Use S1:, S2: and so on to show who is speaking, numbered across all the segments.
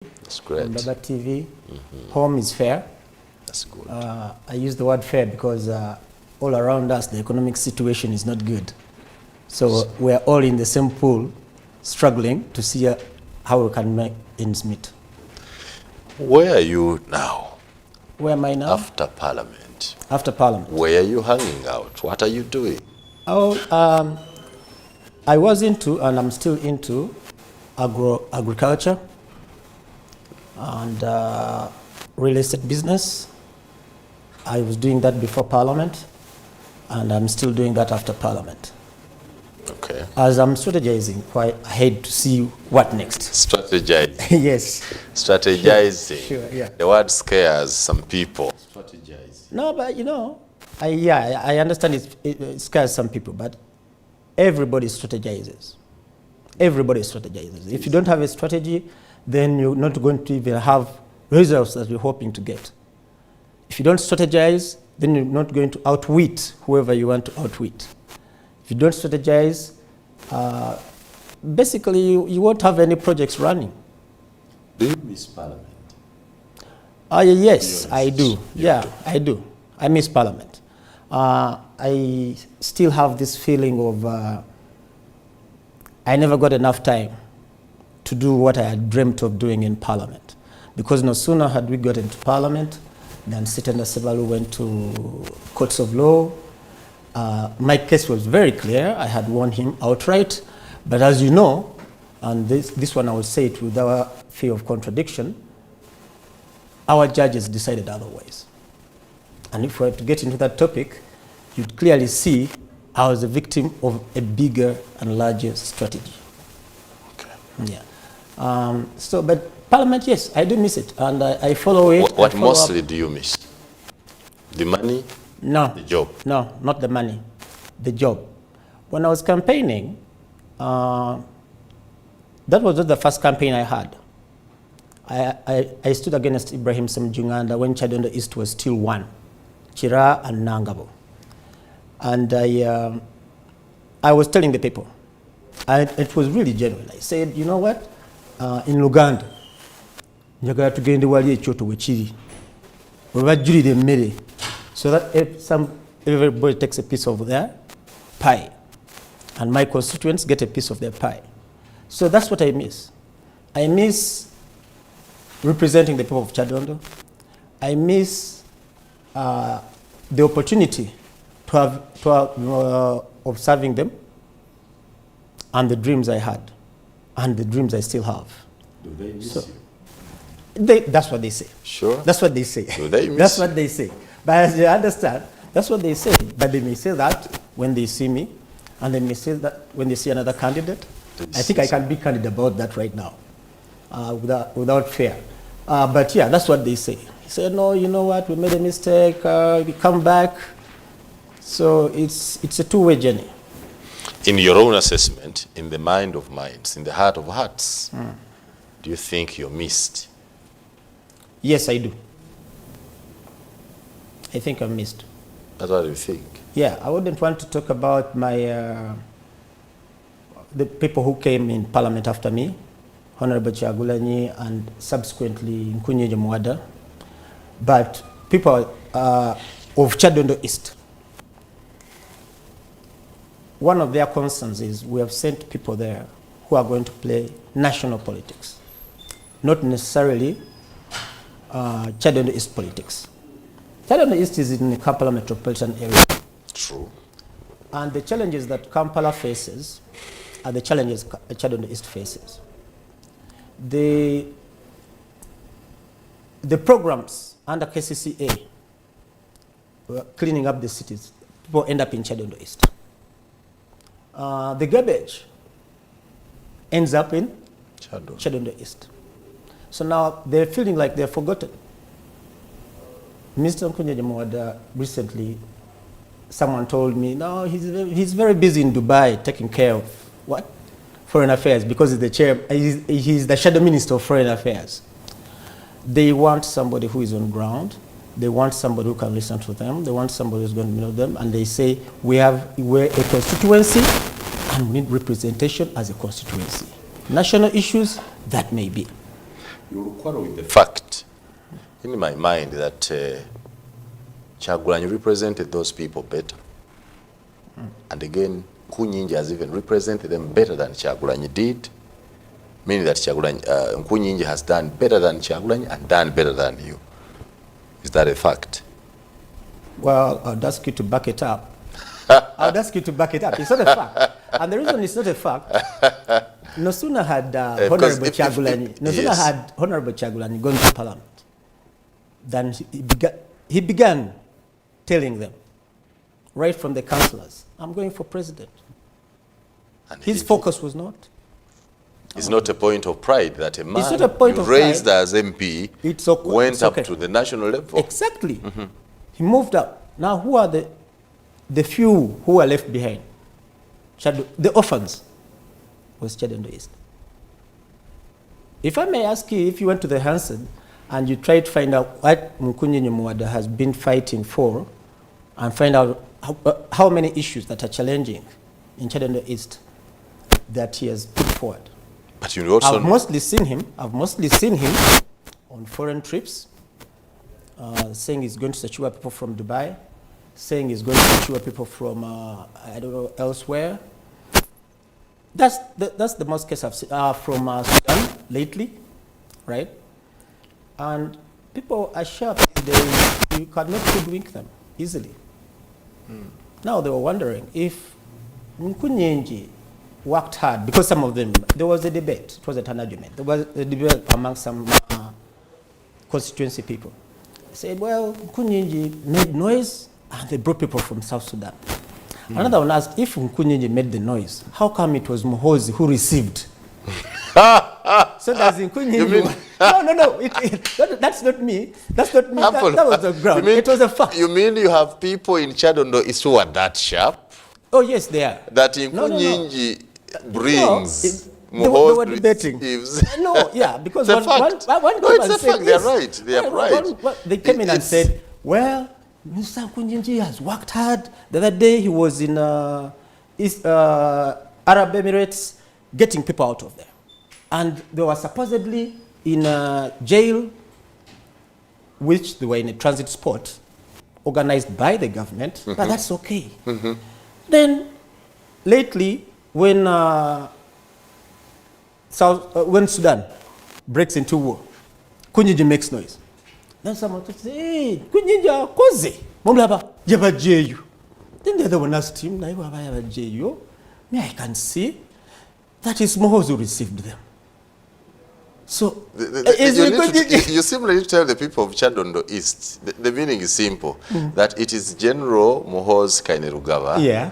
S1: That's great.
S2: On Baba TV. Home is fair.
S1: That's good.
S2: I use the word fair because all around us, the economic situation is not good. So we're all in the same pool, struggling to see how we can make ends meet.
S1: Where are you now?
S2: Where am I now?
S1: After Parliament.
S2: After Parliament.
S1: Where are you hanging out? What are you doing?
S2: Oh, I was into, and I'm still into, agriculture and real estate business. I was doing that before Parliament, and I'm still doing that after Parliament.
S1: Okay.
S2: As I'm strategizing quite ahead to see what next.
S1: Strategizing.
S2: Yes.
S1: Strategizing.
S2: Sure, yeah.
S1: The word scares some people. Strategizing.
S2: No, but you know, I understand it scares some people, but everybody strategizes. Everybody strategizes. If you don't have a strategy, then you're not going to even have results that you're hoping to get. If you don't strategize, then you're not going to outwit whoever you want to outwit. If you don't strategize, basically you won't have any projects running.
S1: Do you miss Parliament?
S2: Yes, I do. Yeah, I do. I miss Parliament. I still have this feeling of I never got enough time to do what I had dreamt of doing in Parliament. Because no sooner had we got into Parliament than Sitenda Sebalu went to courts of law. My case was very clear. I had won him outright. But as you know, and this one I will say it without fear of contradiction, our judges decided otherwise. And if we were to get into that topic, you'd clearly see I was a victim of a bigger and larger strategy.
S1: Okay.
S2: Yeah. But Parliament, yes, I do miss it, and I follow it.
S1: What mostly do you miss? The money?
S2: No.
S1: The job?
S2: No, not the money. The job. When I was campaigning, that was not the first campaign I had. I stood against Ibrahim Semjunganda when Chadondo East was still one, Chira and Nangabo. And I was telling the people, it was really genuine. I said, you know what? In Luganda, njagala tugende wali ekyoto wekiri webajjulira emmere so that everybody takes a piece of their pie and my constituents get a piece of their pie. So that's what I miss. I miss representing the people of Chadondo. I miss the opportunity of serving them and the dreams I had and the dreams I still have.
S1: Do they miss you?
S2: That's what they say.
S1: Sure.
S2: That's what they say.
S1: Do they miss
S2: That's what they say. But as you understand, that's what they say. But they may say that when they see me, and they may say that when they see another candidate. I think I can be candid about that right now, without fear. But yeah, that's what they say. He said, no, you know what, we made a mistake, we come back. So it's a two-way journey.
S1: In your own assessment, in the mind of minds, in the heart of hearts, do you think you're missed?
S2: Yes, I do. I think I'm missed.
S1: That's what you think?
S2: Yeah, I wouldn't want to talk about my the people who came in Parliament after me, Honorable Chagulanyi and subsequently Nkunyeje Mwada, but people of Chadondo East. One of their concerns is we have sent people there who are going to play national politics, not necessarily Chadondo East politics. Chadondo East is in the Kampala metropolitan area.
S1: True.
S2: And the challenges that Kampala faces are the challenges Chadondo East faces. The programs under KCCA, cleaning up the cities, people end up in Chadondo East. The garbage ends up in Chadondo East. So now they're feeling like they're forgotten. Mr. Nkunyeje Mwada recently, someone told me, no, he's very busy in Dubai taking care of what? Foreign Affairs, because he's the shadow minister of Foreign Affairs. They want somebody who is on ground. They want somebody who can listen to them. They want somebody who's going to know them. And they say, we're a constituency and we need representation as a constituency. National issues, that may be.
S1: you will quarrel with the fact, in my mind, that Kyagulanyi represented those people better. And again, Nkunyinji has even represented them better than Kyagulanyi did, meaning that Nkunyinji has done better than Kyagulanyi and done better than you. Is that a fact?
S2: Well, I'll ask you to back it up. I'll ask you to back it up. It's not a fact. And the reason it's not a fact, no sooner had Honorable Kyagulanyi gone to Parliament than he began telling them, right from the councillors, I'm going for president. And his focus was not.
S1: It's not a point of pride that a man
S2: it's not a point
S1: you
S2: of
S1: raised
S2: pride.
S1: as MP
S2: went
S1: up to the national level.
S2: Exactly. Mm-hmm. He moved up. Now, who are the few who are left behind? The orphans was Chadendo East. If I may ask you, if you went to the Hansard and you try to find out what Nkunyinyi Muwada has been fighting for and find out how many issues that are challenging in Chadendo East that he has put forward.
S1: But you also
S2: I've mostly seen him on foreign trips, saying he's going to secure people from Dubai, saying he's going to secure people from, I don't know, elsewhere. That's the most case I've seen from Sudan lately, right? And people are sharp. You cannot hoodwink them easily. Now they were wondering if Nkunyinji worked hard, because some of them, there was a debate, it wasn't an argument, there was a debate among some constituency people. They said, well, Nkunyinji made noise and they brought people from South Sudan. Another one asked, if Nkunyinji made the noise, how come it was Muhoozi who received? So does Nkunyinji... No, that's not me. That's not me. That was the ground. It was a fact.
S1: You mean you have people in Chadondo East who are that sharp?
S2: Oh, yes, they are.
S1: That Nkunyinji brings Muhoozi receives.
S2: No, yeah, because
S1: it's a fact. They're right. They are right.
S2: They came in and said, well, Mr. Nkunyinji has worked hard. The other day he was in Arab Emirates getting people out of there. And they were supposedly in a jail, which they were in a transit spot, organized by the government, but that's okay. Then, lately, when Sudan breaks into war, Nkunyinji makes noise. Then someone would say, hey, Nkunyinji koze, momlaba, yabajeyu. Then the other one asked him, me I can see that is Muhoozi who received them. So,
S1: you simply tell the people of Chadondo East, the meaning is simple, that it is General Muhoozi Kainerugaba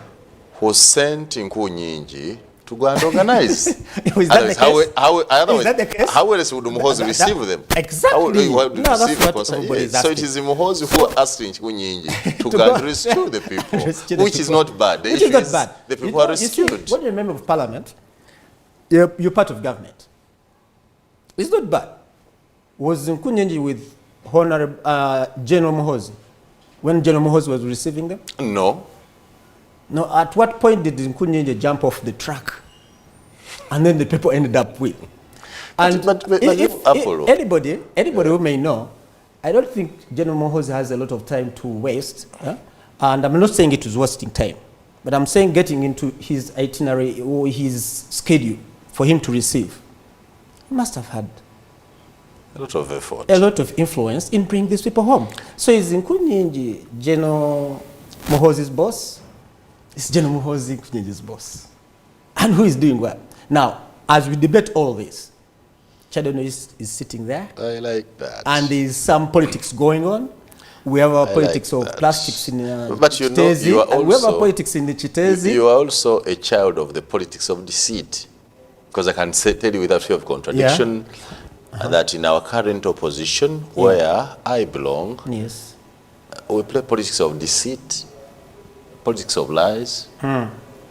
S1: who sent Nkunyinji to go and organize.
S2: Is that the case?
S1: How else would Muhoozi receive them?
S2: Exactly.
S1: So it is Muhoozi who asked Nkunyinji to go and rescue the people, which is not bad. The issue is the people are rescued.
S2: What do you remember of Parliament? You're part of government. It's not bad. Was Nkunyinji with Honorable General Muhoozi when General Muhoozi was receiving them?
S1: No.
S2: No. At what point did Nkunyinji jump off the truck? And then the people ended up with. And if anybody who may know, I don't think General Muhoozi has a lot of time to waste. And I'm not saying it was wasting time, but I'm saying getting into his itinerary or his schedule for him to receive. He must have had
S1: a lot of effort,
S2: a lot of influence in bringing these people home. So is Nkunyinji General Muhoozi's boss? Is General Muhoozi Nkunyinji's boss? And who is doing what? Now, as we debate all this, Chadondo is sitting there.
S1: I like that.
S2: And there's some politics going on. We have our politics of plastics in
S1: but you know, you are also,
S2: we have our politics in the Chitezi.
S1: You are also a child of the politics of deceit. Because I can tell you without fear of contradiction that in our current opposition, where I belong, we play politics of deceit, politics of lies,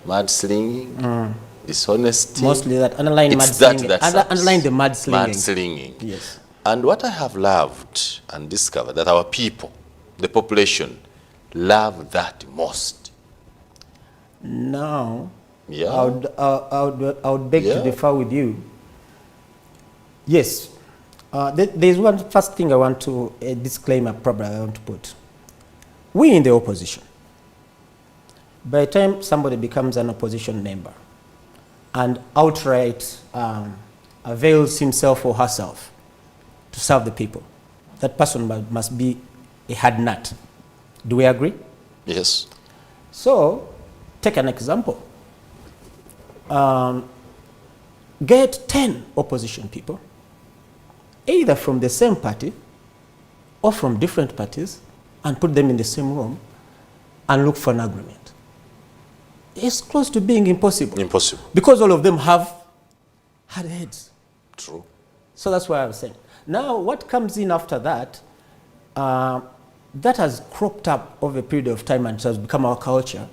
S1: mudslinging, dishonesty.
S2: Mostly that underlying mudslinging. Underline the mudslinging.
S1: Mudslinging.
S2: Yes.
S1: And what I have loved and discovered that our people, the population, love that most.
S2: Now, I would beg to differ with you. Yes, There's one first thing I want to, a disclaimer probably I want to put. We in the opposition, by the time somebody becomes an opposition member and outright avails himself or herself to serve the people, that person must be a hard nut. Do we agree?
S1: Yes.
S2: So, take an example. Get 10 opposition people, either from the same party or from different parties, and put them in the same room and look for an agreement. It's close to being impossible.
S1: Impossible.
S2: Because all of them have hard heads.
S1: True.
S2: So that's why I was saying. Now, what comes in after that, that has cropped up over a period of time and it has become our culture.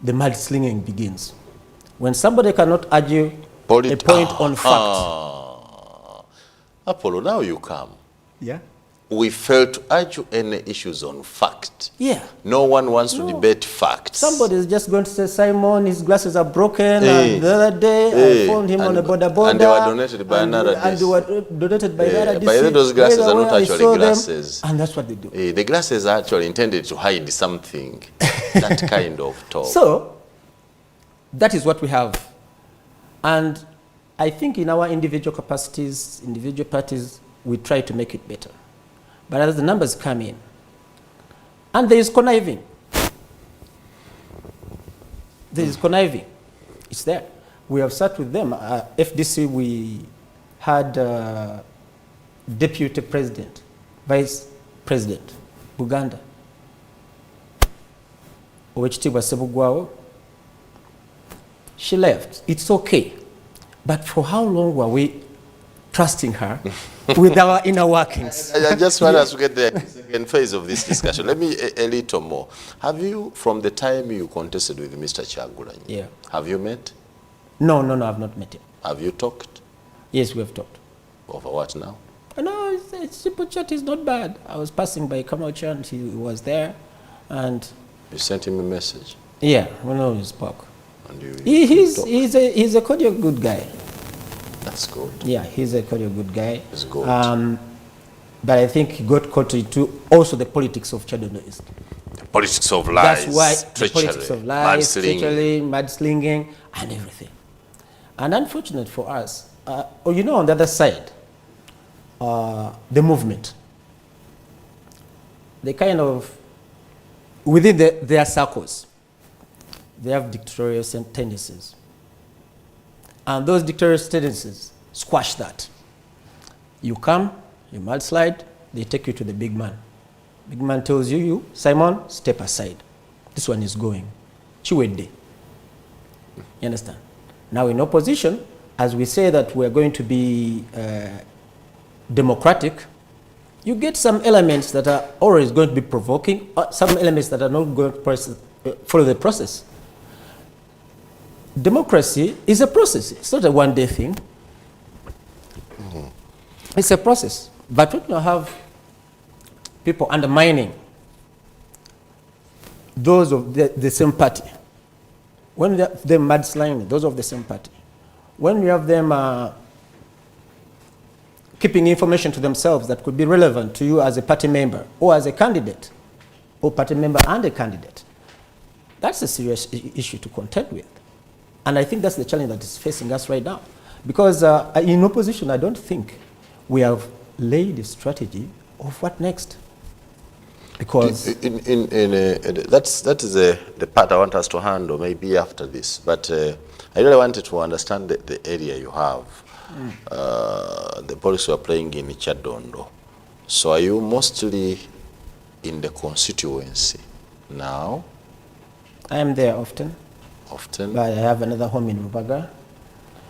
S2: The mudslinging begins. When somebody cannot argue a point on fact.
S1: Apollo, now you come.
S2: Yeah.
S1: We fail to argue any issues on fact.
S2: Yeah.
S1: No one wants to debate facts.
S2: Somebody is just going to say, Simon, his glasses are broken. And the other day, I found him on a border.
S1: And they were donated by another.
S2: And they were donated by another.
S1: By those glasses are not actually glasses.
S2: And that's what they do.
S1: The glasses are actually intended to hide something. That kind of talk.
S2: So, that is what we have. And I think in our individual capacities, individual parties, we try to make it better. But as the numbers come in, and there is conniving. There is conniving. It's there. We have sat with them. FDC, we had Deputy President, Vice President, Uganda, Owechitibwa Sebugwawo. She left. It's okay. But for how long were we trusting her with our inner workings?
S1: I just want us to get the second phase of this discussion. Let me a little more. Have you, from the time you contested with Mr. Kyagulanyi,
S2: yeah,
S1: have you met?
S2: No, I've not met him.
S1: Have you talked?
S2: Yes, we have talked.
S1: Over what now?
S2: No, it's simple chat is not bad. I was passing by Kamaucha and he was there, and
S1: you sent him a message.
S2: Yeah, we spoke.
S1: And
S2: he's a cordial good guy.
S1: That's good.
S2: Yeah, he's a cordial good guy.
S1: He's good.
S2: But I think he got caught into also the politics of Chadondo East.
S1: The politics of lies.
S2: That's why
S1: treachery,
S2: the politics of lies, treachery,
S1: mudslinging,
S2: and everything. And unfortunate for us, on the other side, the movement, they kind of, within their circles, they have dictatorial tendencies. And those dictatorial tendencies squash that. You come, you mudslide, they take you to the big man. Big man tells you, Simon, step aside. This one is going. Chiwede. You understand? Now in opposition, as we say that we're going to be democratic, you get some elements that are always going to be provoking, some elements that are not going to follow the process. Democracy is a process. It's not a one-day thing. It's a process. But when you have people undermining those of the same party, when you have them mudslinging those of the same party, when you have them keeping information to themselves that could be relevant to you as a party member or as a candidate, or party member and a candidate, that's a serious issue to contend with. And I think that's the challenge that is facing us right now. Because in opposition, I don't think we have laid a strategy of what next. Because that is the part I want us to handle maybe after this. But I really wanted to understand the area you have, the policy you are playing in Chadondo. So are you mostly in the constituency now? I am there often.
S1: Often?
S2: But I have another home in Rubaga.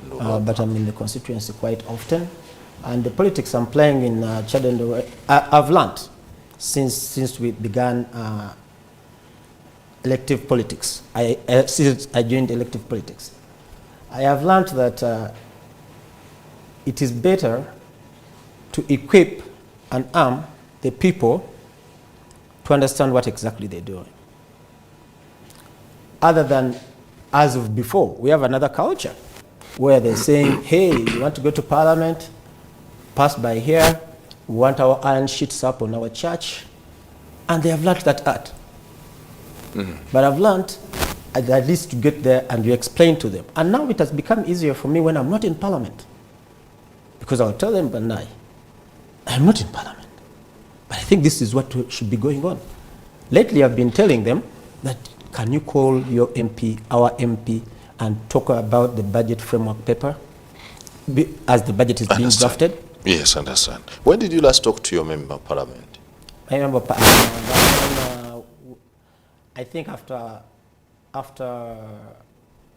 S2: But I'm in the constituency quite often. And the politics I'm playing in Chadondo, I've learned since we began elective politics. Since I joined elective politics, I have learned that it is better to equip and arm the people to understand what exactly they're doing. Other than as of before, we have another culture where they're saying, hey, you want to go to parliament, pass by here, We want our iron sheets up on our church. And they have learned that art. But I've learned at least to get there and you explain to them. And now it has become easier for me when I'm not in Parliament. Because I'll tell them, but no, I'm not in Parliament. But I think this is what should be going on. Lately, I've been telling them that, can you call your MP, our MP, and talk about the budget framework paper as the budget is being drafted?
S1: Yes, understand. When did you last talk to your member of Parliament?
S2: I remember, I think after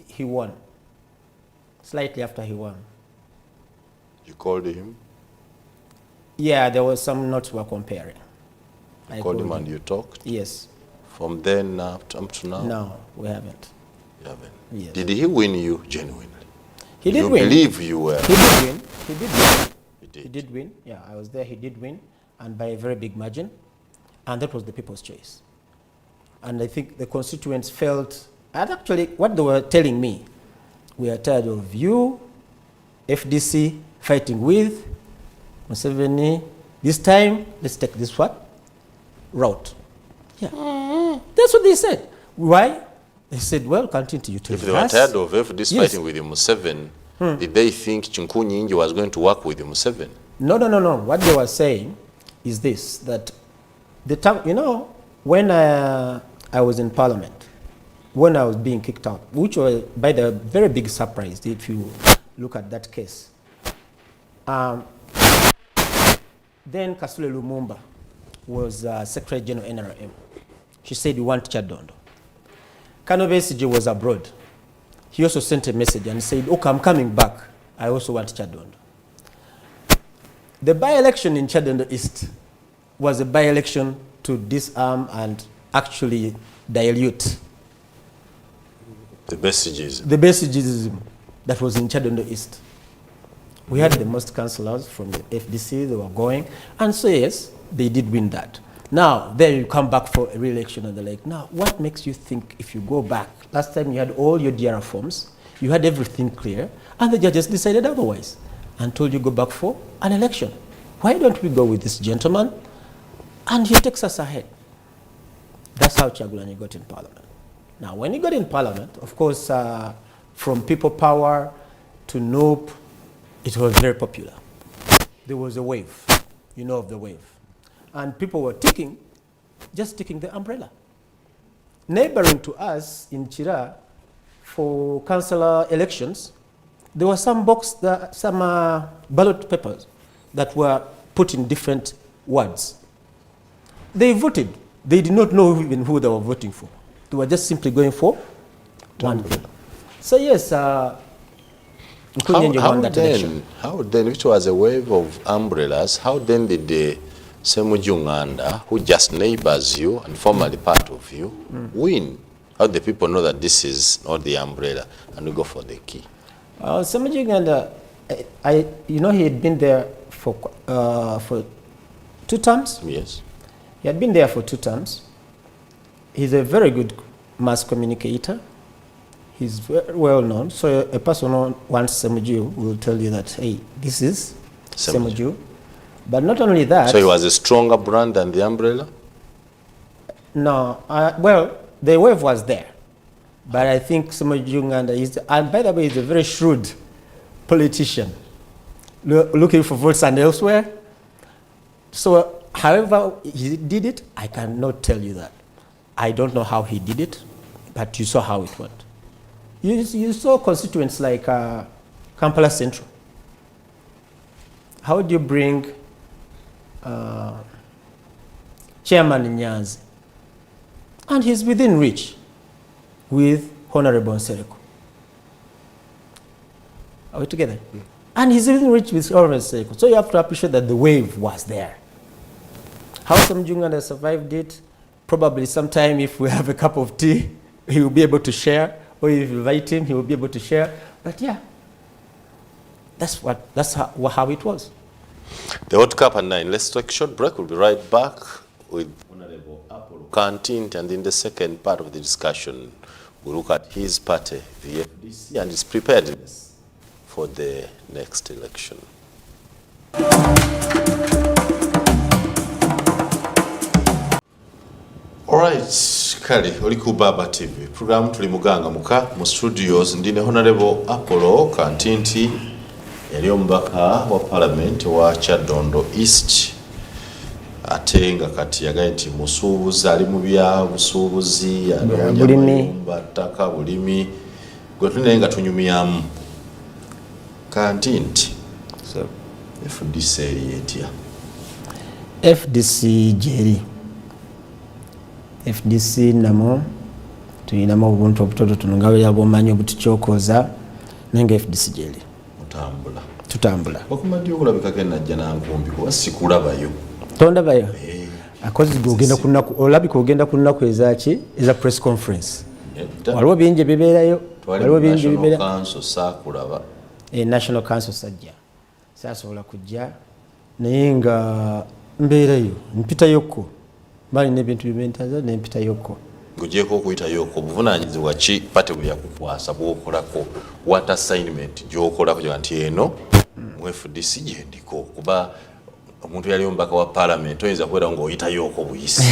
S2: he won, slightly after he won.
S1: You called him?
S2: Yeah, there was some notes we were comparing.
S1: You called him and you talked?
S2: Yes.
S1: From then up to now?
S2: No, we haven't.
S1: You haven't?
S2: Yes.
S1: Did he win you genuinely?
S2: He did win.
S1: You believe you were?
S2: He did win. He did win.
S1: He
S2: did win. Yeah, I was there. He did win, and by a very big margin. And that was the people's choice. And I think the constituents felt, and actually what they were telling me, we are tired of you, FDC, fighting with Museveni. This time, let's take this route. Yeah. That's what they said. Why? They said, well, continue to utilize.
S1: If they were tired of FDC fighting with Museveni, did they think Chinkunyingi was going to work with Museveni?
S2: No. What they were saying is this, that the time, when I was in Parliament, when I was being kicked out, which was by the very big surprise if you look at that case. Then Kasule Lumumba was Secretary General NRM. She said, we want Chadondo. Kano Besigye was abroad. He also sent a message and said, okay, I'm coming back. I also want Chadondo. The by-election in Chadondo East was a by-election to disarm and actually dilute
S1: the messages.
S2: The messages that was in Chadondo East. We had the most councillors from the FDC, they were going, and so yes, they did win that. Now, then you come back for a re-election and they're like, now, what makes you think if you go back? Last time you had all your DRR forms, you had everything clear, and the judges decided otherwise and told you go back for an election. Why don't we go with this gentleman? And he takes us ahead. That's how Kyagulanyi got in Parliament. Now, when he got in Parliament, of course, from people power to NOP, it was very popular. There was a wave, of the wave. And people were just taking the umbrella. Neighboring to us in Chira, for councillor elections, there were some ballot papers that were put in different wards. They voted. They did not know even who they were voting for. They were just simply going for one thing. So yes, how
S1: then, which was a wave of umbrellas, how then did the Semujunganda, who just neighbors you and formerly part of you, win? How do the people know that this is not the umbrella and we go for the key?
S2: Semujunganda, he had been there for 2 terms.
S1: Yes.
S2: He had been there for 2 terms. He's a very good mass communicator. He's very well known. So a person who wants Semuju will tell you that, hey, this is Semuju. But not only that.
S1: So he was a stronger brand than the umbrella?
S2: No. Well, the wave was there. But I think Semujunganda is, and by the way, he's a very shrewd politician, looking for votes and elsewhere. So however he did it, I cannot tell you that. I don't know how he did it, but you saw how it went. You saw constituents like Kampala Central. How do you bring Chairman Nyanzi? And he's within reach with Honorable Nsereko. Are we together? Yeah. And he's within reach with Honorable Nsereko. So you have to appreciate that the wave was there. How Semujunganda survived it, probably sometime if we have a cup of tea, he will be able to share, or if you invite him, he will be able to share. But yeah, that's how it was.
S1: The Hot Cup at 9. Let's take a short break. We'll be right back with Honorable Apollo Kantint, and in the second part of the discussion, we'll look at his party, the FDC, and its preparedness for the next election. Alright, kale oli ku Baba TV. Program tuli muganga muka mu studios ndine Honorable Apollo Kantinti yali omubaka wa Parliament wa Kyadondo East. Atenga kati yagaye nti musuubuzi ali mu bya busuubuzi
S2: bulimi
S1: bataka bulimi gwe tunenga tunyumyamu Kantinti.
S2: So
S1: FDC yetya.
S2: FDC jeri FDC namo tuyinamo obuntu obutoto tunungawe yabomanyi obutukyokoza nange FDC jeri tutambula
S1: bakumadi okulabika kenajja nankumbi kuba sikulabayo
S2: tondabayo akozi gogenda kunaku olabika ogenda kunaku ezaki eza press conference waliwo bingi bibeerayo waliwo bingi bibeera
S1: council sakulaba
S2: national council sajja sasobola kujja naye nga mbeerayo mpitayoko bali n'ebintu bibentaza nempitayoko
S1: ngujeko okuyitayoko buvunanyizibwa ki pate buli yakukwasa bwokolako what assignment gyokolako gyo nti eno mu FDC gyendiko kuba omuntu yali omubaka wa Parliament oyinza kubeera ng'oyitayoko buyisi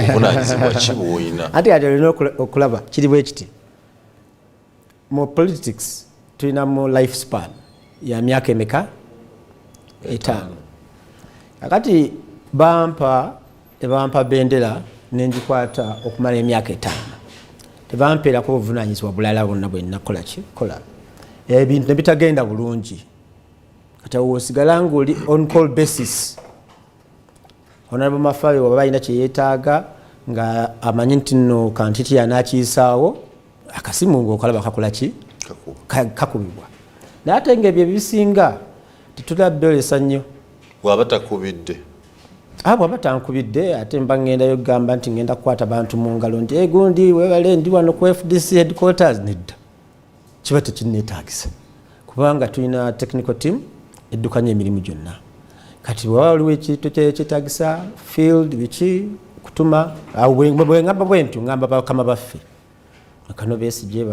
S1: buvunanyizibwa ki bw'oyina
S2: ate olina okulaba kiri bwe kiti mu politics tulina mu life span ya myaka emeka 5 akati tebampa bendera nenjikwata okumala emyaka 5 tebampeerako obuvunanyizibwa bulala bwonna bwe nnakola kola ebintu nebitagenda bulungi kati osigala ng'oli on call basis Honorable Mafari waba balina kyeyeetaaga nga amanyi nti nno Kantiti yanaakiisaawo akasimu ng'okalaba kakola ki kakubibwa naye ate ng'ebyo ebisinga tetulabyolesa nnyo
S1: bw'aba takubidde
S2: bw'aba tankubidde ate mba ngendayo kugamba nti ngenda kukwata bantu mu ngalo nti egundi webale ndi wano ku FDC headquarters nedda kiba tekinneetaagisa kubanga tulina technical team eddukanya emirimu gyonna kati bwaba waliwo ekintu kyetaagisa field biki kutuma bwengamba bwentyo ngamba bakama baffe akano besigye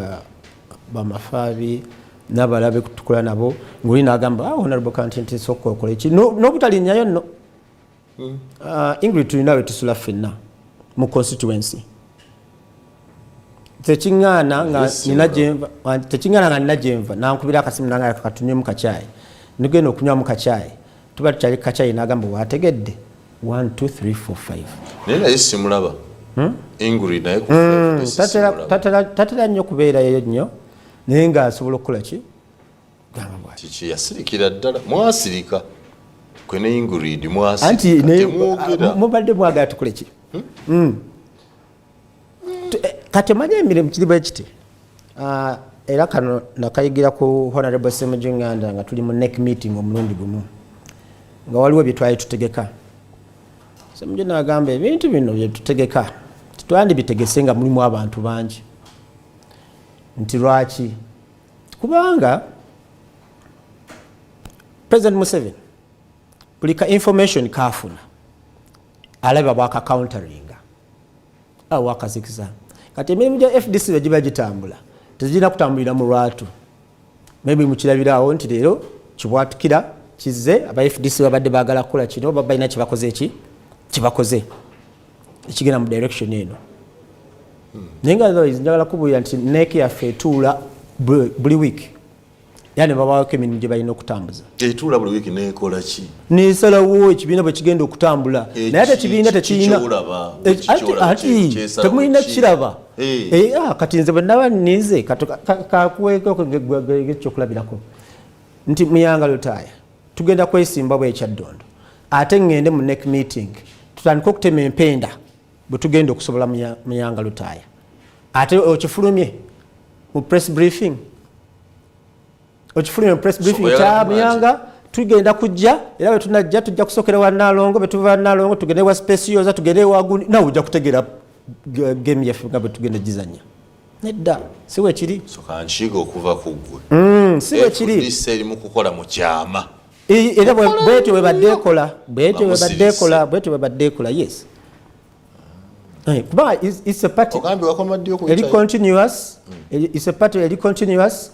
S2: bamafaabi n'abalabe kutukola nabo ng'oli n'agamba Honorable Kantinti sokka okola eki n'obutalinnyayo nno Ingrid tulina we tusula ffenna mu constituency tekiŋŋaana nga nina gyenva nankubira akasimu nanga katunywemu kacyayi nigenda okunywamu kacyayi tuba tukyali kacyayi n'agamba wategedde 1 2 3 4 5
S1: naye simulaba Ingrid naye
S2: tatera nnyo kubeerayo nnyo naye ng'asobola okukola ki gamba bwati
S1: kiki yasirikira ddala mwasirika kwe ne Ingrid
S2: anti mubadde mwagala tukole ki kati manya emirimu kiri bwe kiti era kano nakayigira ku Honorable Semujinganda nga tuli mu neck meeting omulundi gumu nga waliwo bye twali tutegeka Semujje n'agamba ebintu bino bye tutegeka twandibyitegese nga mulimu abantu bangi nti lwaki kubanga President Museveni buli ka information kafuna alaba bwaka counteringa wakazikiza kati emirimu gya FDC bwe giba gitambula tezirina kutambulira mu lwatu maybe mukirabirawo nti leero kibwatukira kizze aba FDC babadde baagala kukola kino baba balina kibakoze ekigenda mu direction eno naye nga njagala kubuulira nti neeki yaffe etuula buli week yani babawako emirimu gye balina okutambuza
S1: etuula buli weeki neekola ki
S2: nesalawo ekibiina bwe kigenda okutambula naye ate ekibiina tekirina temulina kiraba kati nze bwe naba nnize kakuweeko ekyokulabirako nti Muyanga Lutaaya tugenda kwesimba bwe Kyadondo ate ngende mu neck meeting tutandika okutema empenda bwe tugenda okusobola Muyanga Lutaaya ate okifulumye mu press briefing kya Muyanga tugenda kujja era bwe tunajja tujja kusokera wa Nalongo bwe tuva Nalongo tugende wa Specioza tugende wa Gundi nawe ojja kutegeera game yaffe nga bwe tugenda gizanya nedda si we kiri
S1: sokankiga okuva ku ggwe
S2: si we kiri
S1: FDC eri mu kukola mu kyama
S2: era bwetyo bwe badde ekola yes kuba it's a party eri continuous it's a party eri continuous.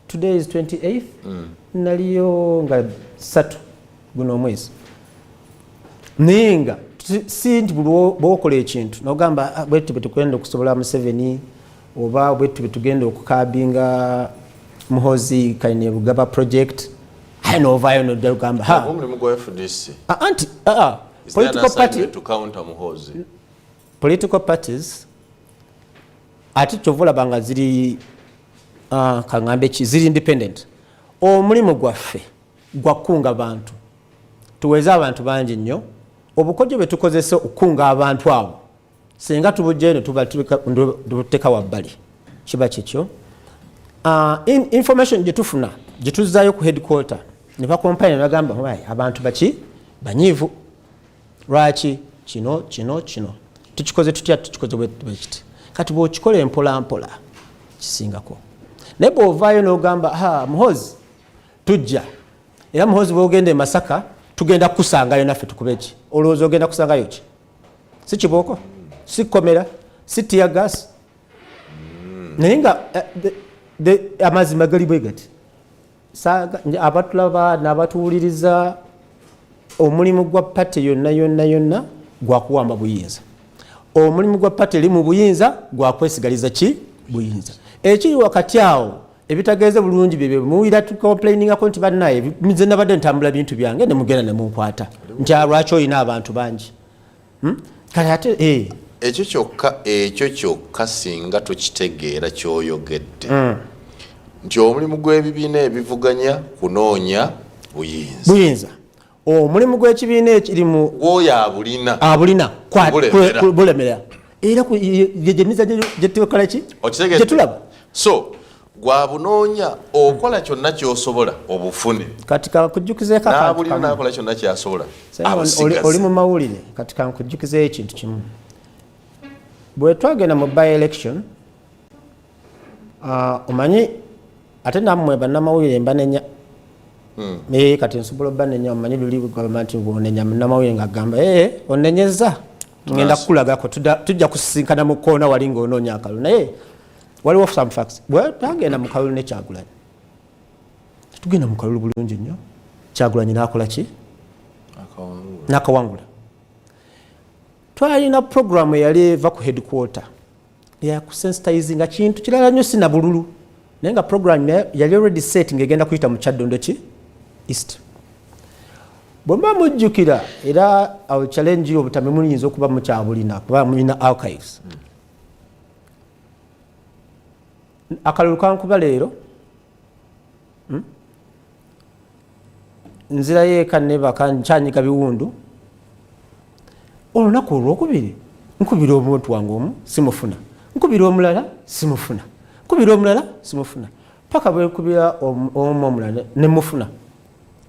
S2: Today is 28th. Naliyo nga 3 guno omwezi. Ninga si nti bwokola ekintu nogamba bwetu betugenda okusobola Museveni oba bwetu betugenda okukabinga Muhozi Kainerugaba project ayinovayo nogamba
S1: omulimu gwa FDC
S2: anti political parties ati chovola banga ziri kangambe ziri independent omulimu gwaffe gwakunga abantu tuweza abantu bangi nnyo obukodyo betukozesa okunga abantu abo senga tubujene tubateka wabbali kiba kikyo information jetufuna jetuzayo ku headquarter ne ba company bagamba abantu baki banyivu lwaki kino tukikoze tutya tukikoze bwekiti kati bwo kikola empola mpola kisingako ne bwovaayo n'ogamba Muhozi tujja era Muhozi bwogende Masaka tugenda kusangayo naffe tukubeki olowooza ogenda kusangayo ki si kibooko si komera si tear gas naye nga amazima gali bwe gati abatulaba n'abatuwuliriza omulimu gwa pate yonna gwakuwamba buyinza omulimu gwa pate eri mu buyinza gwakwesigaliza ki buyinza ekiri wakati awo ebitageeze bulungi bye muwira tucomplainingako nti bannaye nze nabadde ntambula bintu byange ne mugenda ne munkwata nti lwaki olina abantu bangi kale ate
S1: ekyo kyokka singa tukitegeera kyoyogedde nti omulimu gw'ebibiina ebivuganya kunoonya buyinza omulimu gw'ekibiina ekirimu
S2: gwoyo abulina bulemera era gyemiza gyetukola ki gyetulaba
S1: so gwabunoonya okola kyonna kyosobola obufune
S2: kati kankujjukizeeko
S1: n'abulina nakola kyonna kyasobola
S2: oli mu mawulire kati kankujjukizeeyo ekintu kimu bwe twagenda mu by election omanyi ate nammwe bannamawulire mbanenya kati nsobola obbanenya omanyi luli bugamba nti onenya munnamawulire ng'agamba onenyeza ngenda kukulagako tujja kusisinkana mu koona wali ng'onoonya akalulu naye waliwo some facts bwe twagenda mu kalulu ne Kyagulanyi tugenda mu kalulu bulungi nnyo Kyagulanyi n'akola ki n'akawangula twalina program eyali eva ku headquarter yakusensitize nga kintu kirala nnyo si na bululu naye nga program yali already set ng'egenda kuyita mu Kyaddondo ki east bwe mba mujjukira era awo challenge obutame muyinza okuba mu Kyabulina kuba mulina archives akalulu kankuba leero nzirayo eka ne bakancanyiga biwundu olunaku olwokubiri nkubira omuntu wange omu simufuna nkubira omulala simufuna nkubira omulala simufuna paka bwekubira omu omulala nemufuna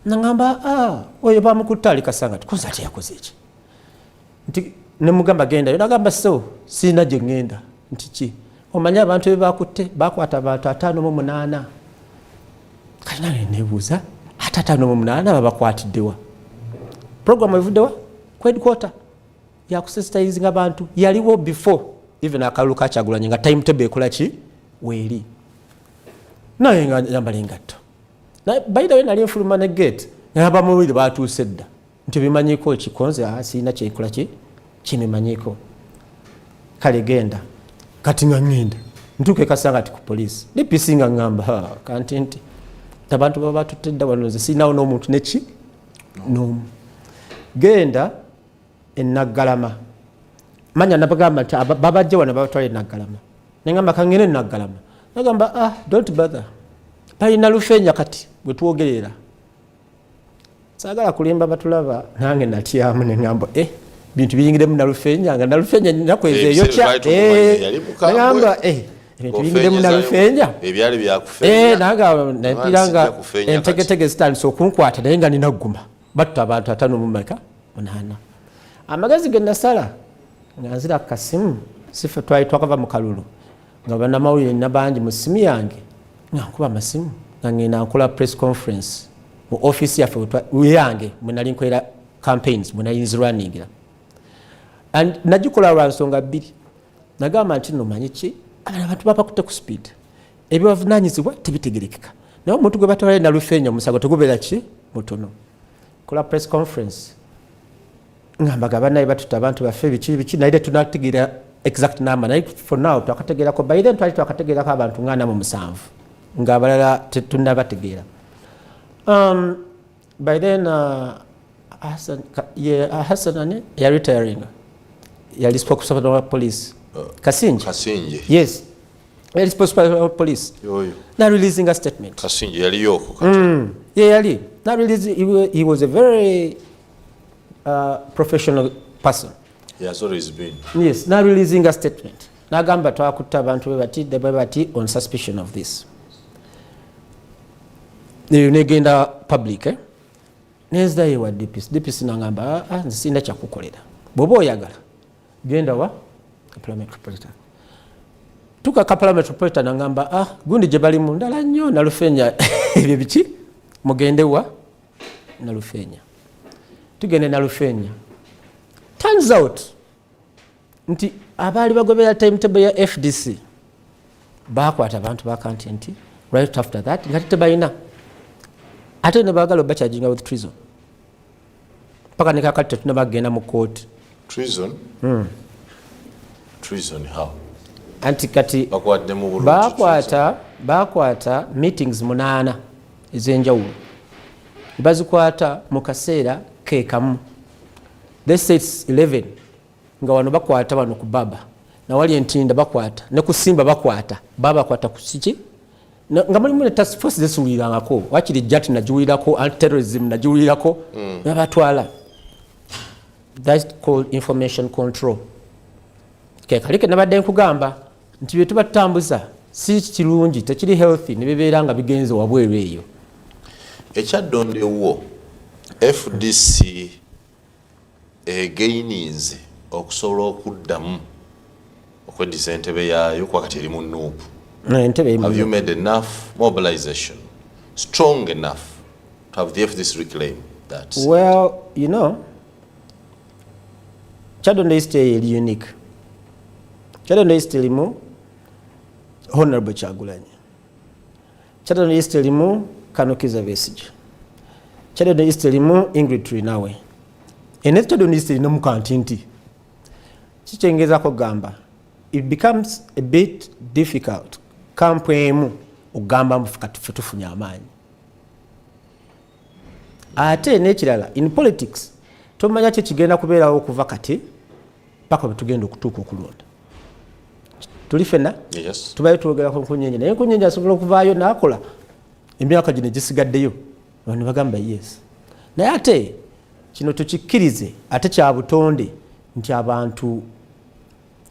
S2: nangamba oyo bamukutte ali kasanga tukoza ati yakoze eki nti nemugamba gendayo nagamba so sirina gye ŋŋenda nti ki omanyi abantu be bakutte bakwata abantu 58 kati nange nebuuza ate 58 babakwatiddewa programu evuddewa ku headquarter yakusensitizinga abantu yaliwo before even akalulu ka Kyagulanyi nga timetable ekola ki weeri naye nga yambala engatto by the way nali nfuluma ne gate n'abamawulire batuuse dda nti bimanyiko ekikonze sirina kyekola ki kimimanyiko kale genda kati nga ŋŋenda ntuuke kasanga ti ku poliisi DPC nga ŋŋamba kanti nti abantu baba batutte dda wano nze sirinawo n'omuntu neki n'omu genda Naggalama manya nabagamba nti babajja wano babatwala Naggalama nengamba kangene Naggalama nagamba don't bother balina lufenya kati bwe twogerera saagala kulimba batulaba nange natyamu nengamba bintu biyingiremu nalufenya nga nalufenya nakweza eyo kya nengamba ebintu biyingiremu nalufenya
S1: ebyali byakufenya
S2: naga nempiranga entegetege zitandise okunkwata naye nga ninagguma batta abantu 5 amagezi ge nasala nga nzira kasimu sife twali twakava mu kalulu nga bannamawulire nabangi mu simu yange nga nkuba amasimu nga ngenda nkola press conference mu office yaffe yange mwe nali nkolera campaigns mwe nali nzirwaningira nagikola lwa nsonga 2 nagamba nti nomanyi ki abantu babakutte ku speed ebyobuvunanyizibwa tebitegerekeka naye omuntu gwe batwala nalufenya omusago tegubeera ki mutono kola press conference ngambaga banaye batuta abantu baffe biki naye tunategeera exact number naye for now twakategeerako by then twali twakategeerako abantu 47 ng'abalala tetunnabategeera. By then Hassan ya retiring yali spokesperson of police Kasinje yes yali spokesperson of police na releasing a statement.
S1: Kasinje yali yoko
S2: yali na release he was a very professional person.
S1: He has always been.
S2: Yes, now releasing a statement. Nagamba twakutta abantu bebati on suspicion of this. Negenda public nezda yewa DPS nangamba nsinda kyakukolera. Bobo oyagala genda wa Kampala Metropolitan. Tuka Kampala Metropolitan nangamba gundi gye bali mu ndala nnyo na Lufenya ebyo biki mugende wa na Lufenya. Tugende na Lufenya. Turns out nti abali bagobera timetable ya FDC bakwata abantu ba content right after that ngati tebayina ate ne bagalo bachajinga with treason paka ne kakati tunabagenda mu court.
S1: Treason treason how
S2: anti kati
S1: bakwadde mu bulungi
S2: bakwata meetings 8 ezenjawulo bazikwata mu kaseera kekamu. They say it's 11 nga wano bakwata wano ku baba na wali entinda bakwata ne kusimba bakwata baba kwata kusiki nga mulimu ne task force zesuulirangako wakiri jati najuwirako anti-terrorism najuwirako nabatwala. That's called information control. Kalike nabadde nkugamba nti bye tubatambuza si kirungi tekiri healthy ne bibeera nga bigenze wabweru eyo.
S1: Ekyadondewo FDC gaininze okusobola okuddamu okwedisa entebe yaayo kwakati eri mu nuupu. Have you made enough mobilization strong enough to have the FDC reclaim that?
S2: Well, you know, Chadonde is still unique. Chadonde is still more Honorable Kyagulanyi. Chadonde is still more Kanukiza Besigye. Chadonde is still more Ingrid Turinawe. Chadonde is still no mukantinti. Chichengeza kugamba. It becomes a bit difficult. Kampwemu ugamba mufukati futufunya amaanyi. Ate nekirala in politics tomanya kye kigenda kubeerawo okuva kati paka betugenda okutuuka okulonda. Tuli fenna?
S1: Yes.
S2: Tubaye twogera ku Nkunyenje naye Nkunyenje asobola okuvaayo n'akola emyaka gino gisigaddeyo. Abantu bagamba yes. Naye ate kino tukikkirize ate kya butonde nti abantu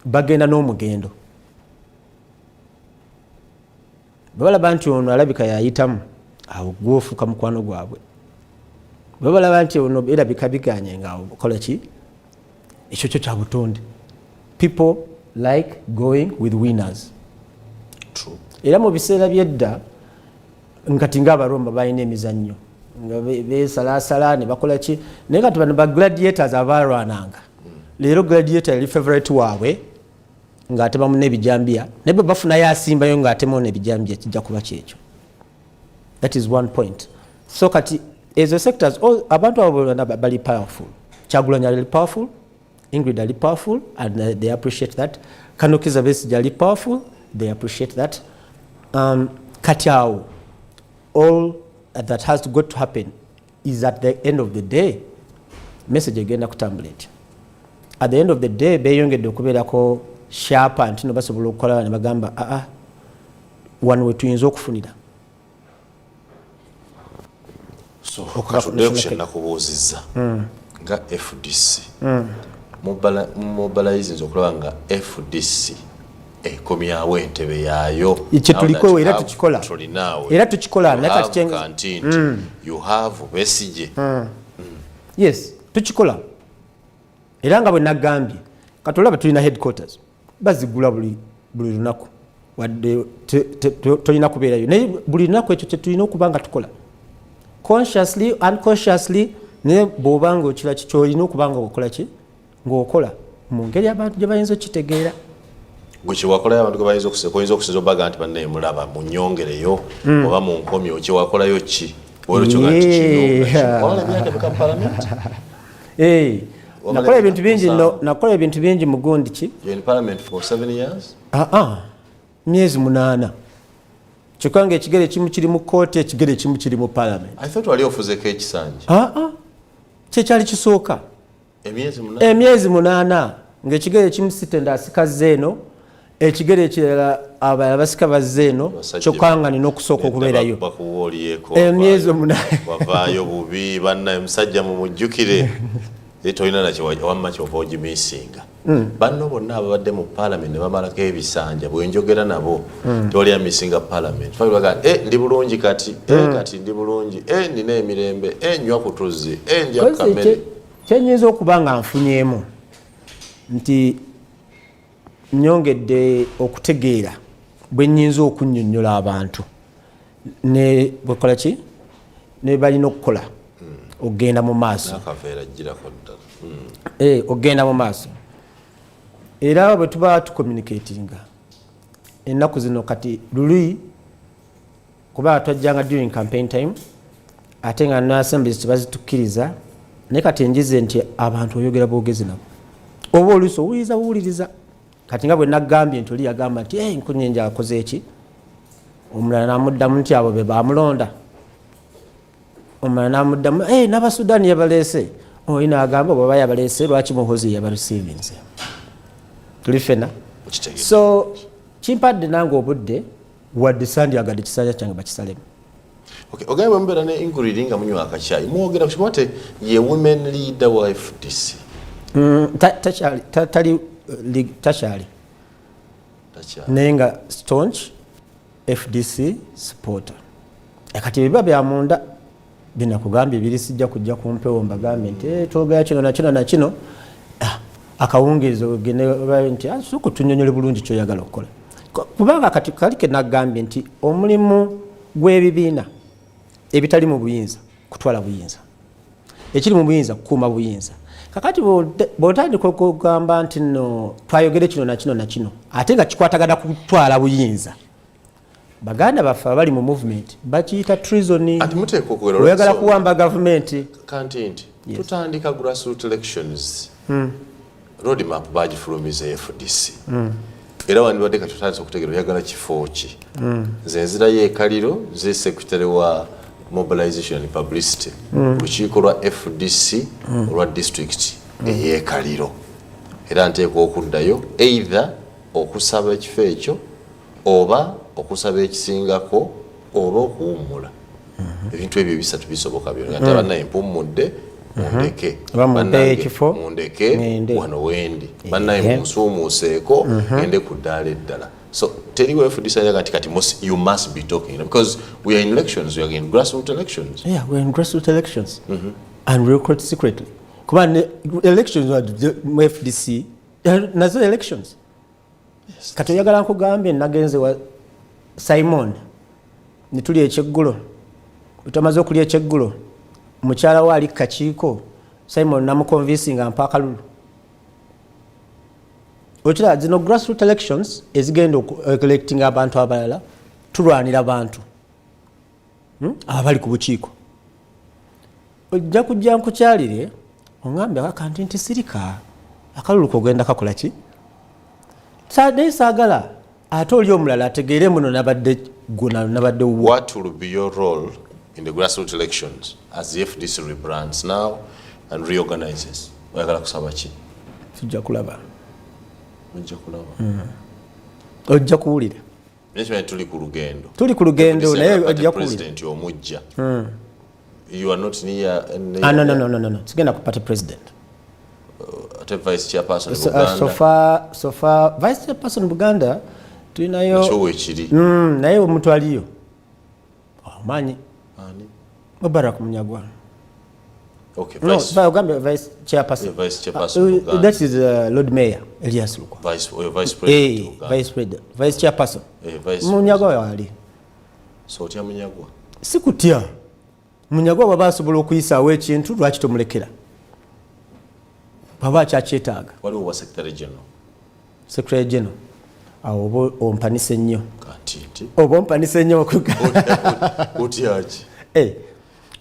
S2: bagenda n'omugendo. Babalaba nti ono alabika yayitamu awo gwofuuka mukwano gwabwe. Babalaba nti ono erabika biganye nga okola ki ekyo kyo kya butonde. People like going with winners.
S1: True.
S2: Era mu biseera byedda nkati ng'Abaroma balina emizannyo nga beesalaasala ne bakola ki naye kati bano ba gladiators abalwananga. Leero gladiator yali favorite waabwe ng'atemamu n'ebijambiya naye bwe bafunayo asimbayo ng'atemamu n'ebijambiya kijja kuba kyekyo. That is one point. So kati ezo sectors abantu abo bali powerful. Kyagulanyi ali powerful, Ingrid ali powerful and they appreciate that. Kanukiza Besigye ali powerful, they appreciate that. Kati awo all that has to happen is at the end of the day message egenda kutambulate. At the end of the day beyongedde okubeerako sharp nti no basobola okukola ne bagamba wano we tuyinza okufunira.
S1: So katudde nakubuuzizza nga FDC mobilizing okulaba nga FDC ekomyawo entebe yaayo
S2: tuliko era tukikola era tukikola
S1: you have Besigye.
S2: Yes tukikola era nga bwe nagambye katolaba tulina headquarters bazigula buli lunaku wadde tolina kubeerayo naye buli lunaku ekyo tetulina okuba nga tukola consciously unconsciously ne bw'obanga okira kikyolina okuba nga okola ki ng'okola mu ngeri abantu gye bayinza okitegeera.
S1: Gwe kyewakolayo abantu ge bayinza okusinza obaga nti bannaye mulaba mu nnyongereyo oba mu nkomyo kyewakolayo ki olwekyo nga nti kino
S2: nakola ebintu bingi mu gundi ki.
S1: You're in parliament for 7 years?
S2: Myezi 8. Kyokka ng'ekigere ekimu kiri mu kkooti, ekigere ekimu kiri mu parliament.
S1: I thought wali ofuzeko ekisanja.
S2: Kyekyali kisooka. Emyezi 8 ng'ekigere ekimu sitenda asikaze eno, ekigere ekirala abalala basika bazze eno, kyokka nga nina okusooka okubeerayo. Emyezi 8.
S1: Wavaayo bubi bannaye musajja mumujjukire. Tolina nakiwamma kyova ogimisinga. Banno bonna ababadde mu parliament ne bamalako ebisanja bwe njogera nabo tewali amisinga parliament. Falubaga ndi bulungi kati, kati ndi bulungi, nina emirembe, nywa ku tuzzi, ndya kamere.
S2: Kyenyinza okuba nga nfunyeemu nti nyongedde okutegeera bwe nnyinza okunnyonnyola abantu ne bwekola ki ne balina okukola ogenda mu maaso. Ogenda mu maaso. Era bwe tuba tucommunicatinga ennaku zino kati luli kuba twajjanga during campaign time ate nga no assemblies tebazitukkiriza naye kati enjize nti abantu oyogera bwogezi nabo oba oluusi owuliriza buwuliriza kati nga bwe nagambye nti oli yagamba nti nkunyenja akoze eki omulala namuddamu nti abo be bamulonda omulala namuddamu n'abasudaani yabaleese oyi naagamba bwaba yabaleese lwaki muhozi yabarecevinze tuli fena. So kimpadde nange obudde wadde sandyagadde kisanja kyange bakisalemu.
S1: Ogambye mubeera ne inquiry nga munywa akacyayi mwogera kukikwate ye women leader wa FDC. Takyali naye nga staunch FDC supporter. Kati biba bya munda binakugambye biri sijja kujja kumpewo mbagambe nti twogera kino na kino akawungezo gene nti soko tunyonyole bulungi kyoyagala okukola kubanga kati kalike nagambye nti omulimu gw'ebibiina ebitali mu buyinza kutwala buyinza ekiri mu buyinza kukuuma buyinza kakati bw'otandika okugamba nti no twayogere kino na kino ate nga kikwatagana kutwala buyinza baganda baffe abali mu movement bakiyita treason. Oyagala kuwamba gavumenti kanti nti tutandika grassroots elections. Roadmap bagifulumiza FDC. Era wandibadde kati tutandise okutegeera oyagala kifo ki. Nze nzirayo ekaliro ze secretary wa mobilization and publicity lukiiko lwa FDC olwa district ey'ekaliro. Era nteekwa okuddayo either okusaba ekifo ekyo oba okusaba ekisingako oba okuwummula. Ebintu ebyo bisatu bisoboka byonna. Ate bannaye mpummudde mundeke wano wendi bannaye munsuumuuseeko ngende ku ddaala eddala. So teriwo FDC kati you must be talking because we are in elections, we are in grassroots elections.
S2: Yeah, we are in grassroots elections. And we'll quite secretly. Come elections mu FDC nazo elections. Yes. Kati oyagala nkugambye nagenze wa Simon nituli ekyeggulo utamaze okulya ekyeggulo mukyala we ali kakiiko Simon namuconvincinga mpa akalulu. Okira zino grassroots elections ezigenda electing abantu abalala tulwanira abantu abali ku bukiiko ojja kujja nkukyalire ongambe akanti nti sirika akalulu kogenda kakola ki naye saagala ate oli omulala ategeere muno nabadde gona nabadde.
S1: What will be your role in the grassroots elections as the FDC rebrands now and reorganizes? Oyagala kusaba ki?
S2: Tujja kulaba.
S1: Ojja kulaba.
S2: Ojja kuwulira.
S1: Tuli ku lugendo.
S2: Tuli ku lugendo naye ojja kuwulira.
S1: President omujja. You are not near.
S2: No. Sigenda ku party president.
S1: Vice chairperson of Buganda.
S2: So far vice chairperson Buganda tulinayo
S1: Nacho ekiri.
S2: Naye omuntu aliyo. Amanyi.
S1: Ani?
S2: Mubarak Munyagwa.
S1: Okay,
S2: vice chairperson.
S1: Yeah, vice chairperson.
S2: That is Lord Mayor Elias Lukwa.
S1: Vice president.
S2: Vice president. Vice chairperson.
S1: Vice
S2: Munyagwa wali.
S1: So otya Munyagwa?
S2: Sikutya. Munyagwa baba asobola okuyisaawo ekintu lwaki tomulekera. Baba kyakyetaaga.
S1: Waliwo wa secretary general.
S2: Secretary general. Awo ompanise nnyo.
S1: Kati.
S2: Oba ompanise nnyo okugamba.
S1: Otyaaki?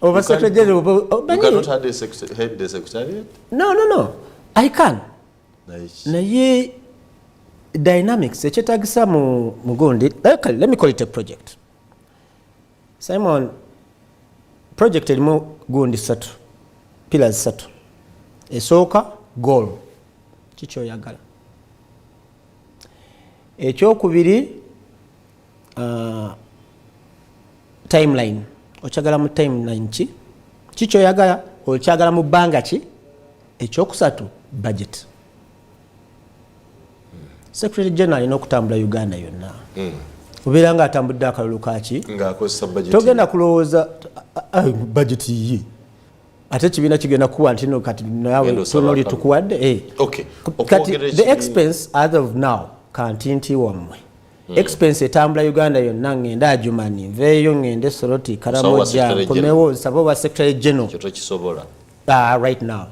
S2: Over secretary general.
S1: You cannot head the secretariat?
S2: No. I can.
S1: Nice.
S2: Naye dynamics ekyetaagisa mu gundi, let me call it a project. Simon, project erimu gundi 3, pillars 3. Esooka goal, kikyoyagala. Ekyokubiri timeline, okyagala mu timeline ki kikyoyagala, okyagala mu bbanga ki. Ekyokusatu budget. Secretary General alina okutambula Uganda yonna. Obeera nga atambudde akalulu kaki
S1: ng'akozesa budget.
S2: Togenda kulowooza budget ye ate kibiina kigenda kuwa nti no kati nawe tonoli tukuwadde.
S1: Okay.
S2: Kati the expense as of now kantinti wammwe. Expense etambula Uganda yonna ngenda Ajumani nveeyo ngende Soroti Karamoja nkomewo sabo ba Secretary General.
S1: Kyo tokisobola.
S2: Right now.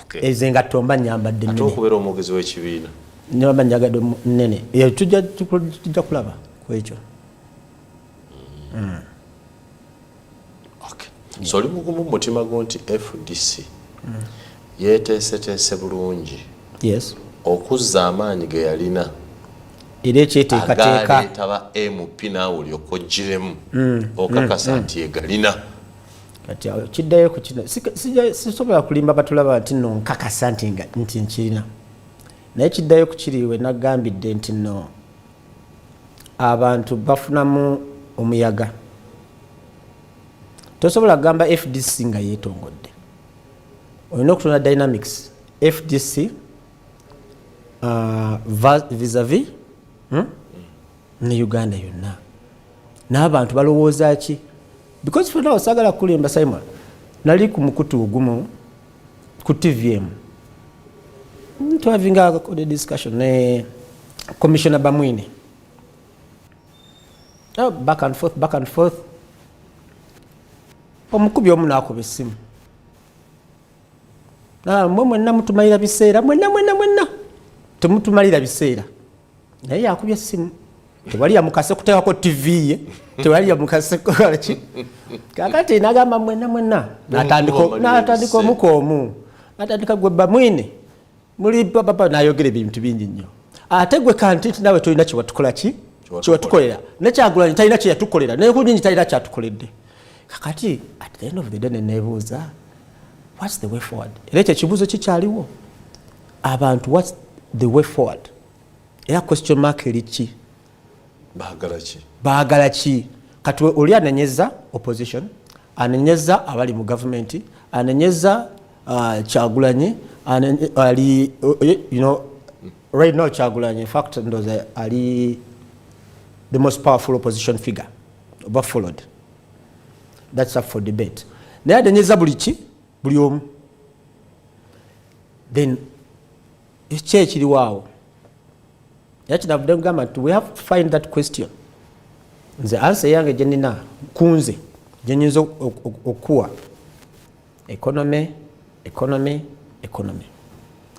S2: Okay. Ezenga tomba nyambadde nnene.
S1: Ate okubeera omwogezi w'ekibiina.
S2: Nyamba nyagadde nnene. Tujja kulaba ku ekyo.
S1: Okay. So oli mugumu mutima gwo nti FDC yeeteeseteese bulungi.
S2: Yes.
S1: Okuzza amaanyi ge yalina.
S2: Era ekyeteekateeka.
S1: Agaleetaba MP naawe olyoka oggiremu. Okakasa nti yegalina.
S2: Kati kiddayo ku kino. Sisobola kulimba batulaba nti no nkakasa nti nkirina. Naye kiddayo ku kiriwe nagambidde nti no abantu bafunamu omuyaga. Tosobola kugamba FDC nga yeetongodde. Olina okutunula dynamics. FDC vis-a-vis ne Uganda yonna. N'abantu balowooza ki? Because for now sagala kulimba Simon. Nali ku mukutu ogumu ku TVM. To having a discussion Commissioner Bamwine. Back and forth. Omukubi omu n'akuba essimu. Mwenna mutumalira biseera, mwenna. Temutumalira biseera. Naye yakubye essimu. Tewali yamukase kuteekako TV ye. Tewali yamukase ki. Kakati n'agamba mwenna. N'atandika omukoomu. N'atandika gwe Bamwine. Muli papa nayogera ebintu bingi nnyo. Ate gwe kanti nawe tolina kiwatukola ki? Kiwatukolera. Nekyagulanyi talina kye yatukolera. Naye kunyinyi talina kyatukoledde. Kakati at the end of the day nebuuza, what's the way forward? Era ekyo ekibuuzo kikyaliwo. Abantu what's the way forward? Era question mark eri ki? Baagala ki? Kati oli anenyeza opposition, anenyeza abali mu government, anenyeza Kyagulanyi, ali right now Kyagulanyi in fact ali the most powerful opposition figure oba followed. That's up for debate. Naye anenyeza buli omu. Then ekyo ekiriwaawo yakinavudde kugamba nti we have to find that question. Nze answer yange gye nina kunze gye nyinza okuwa economy.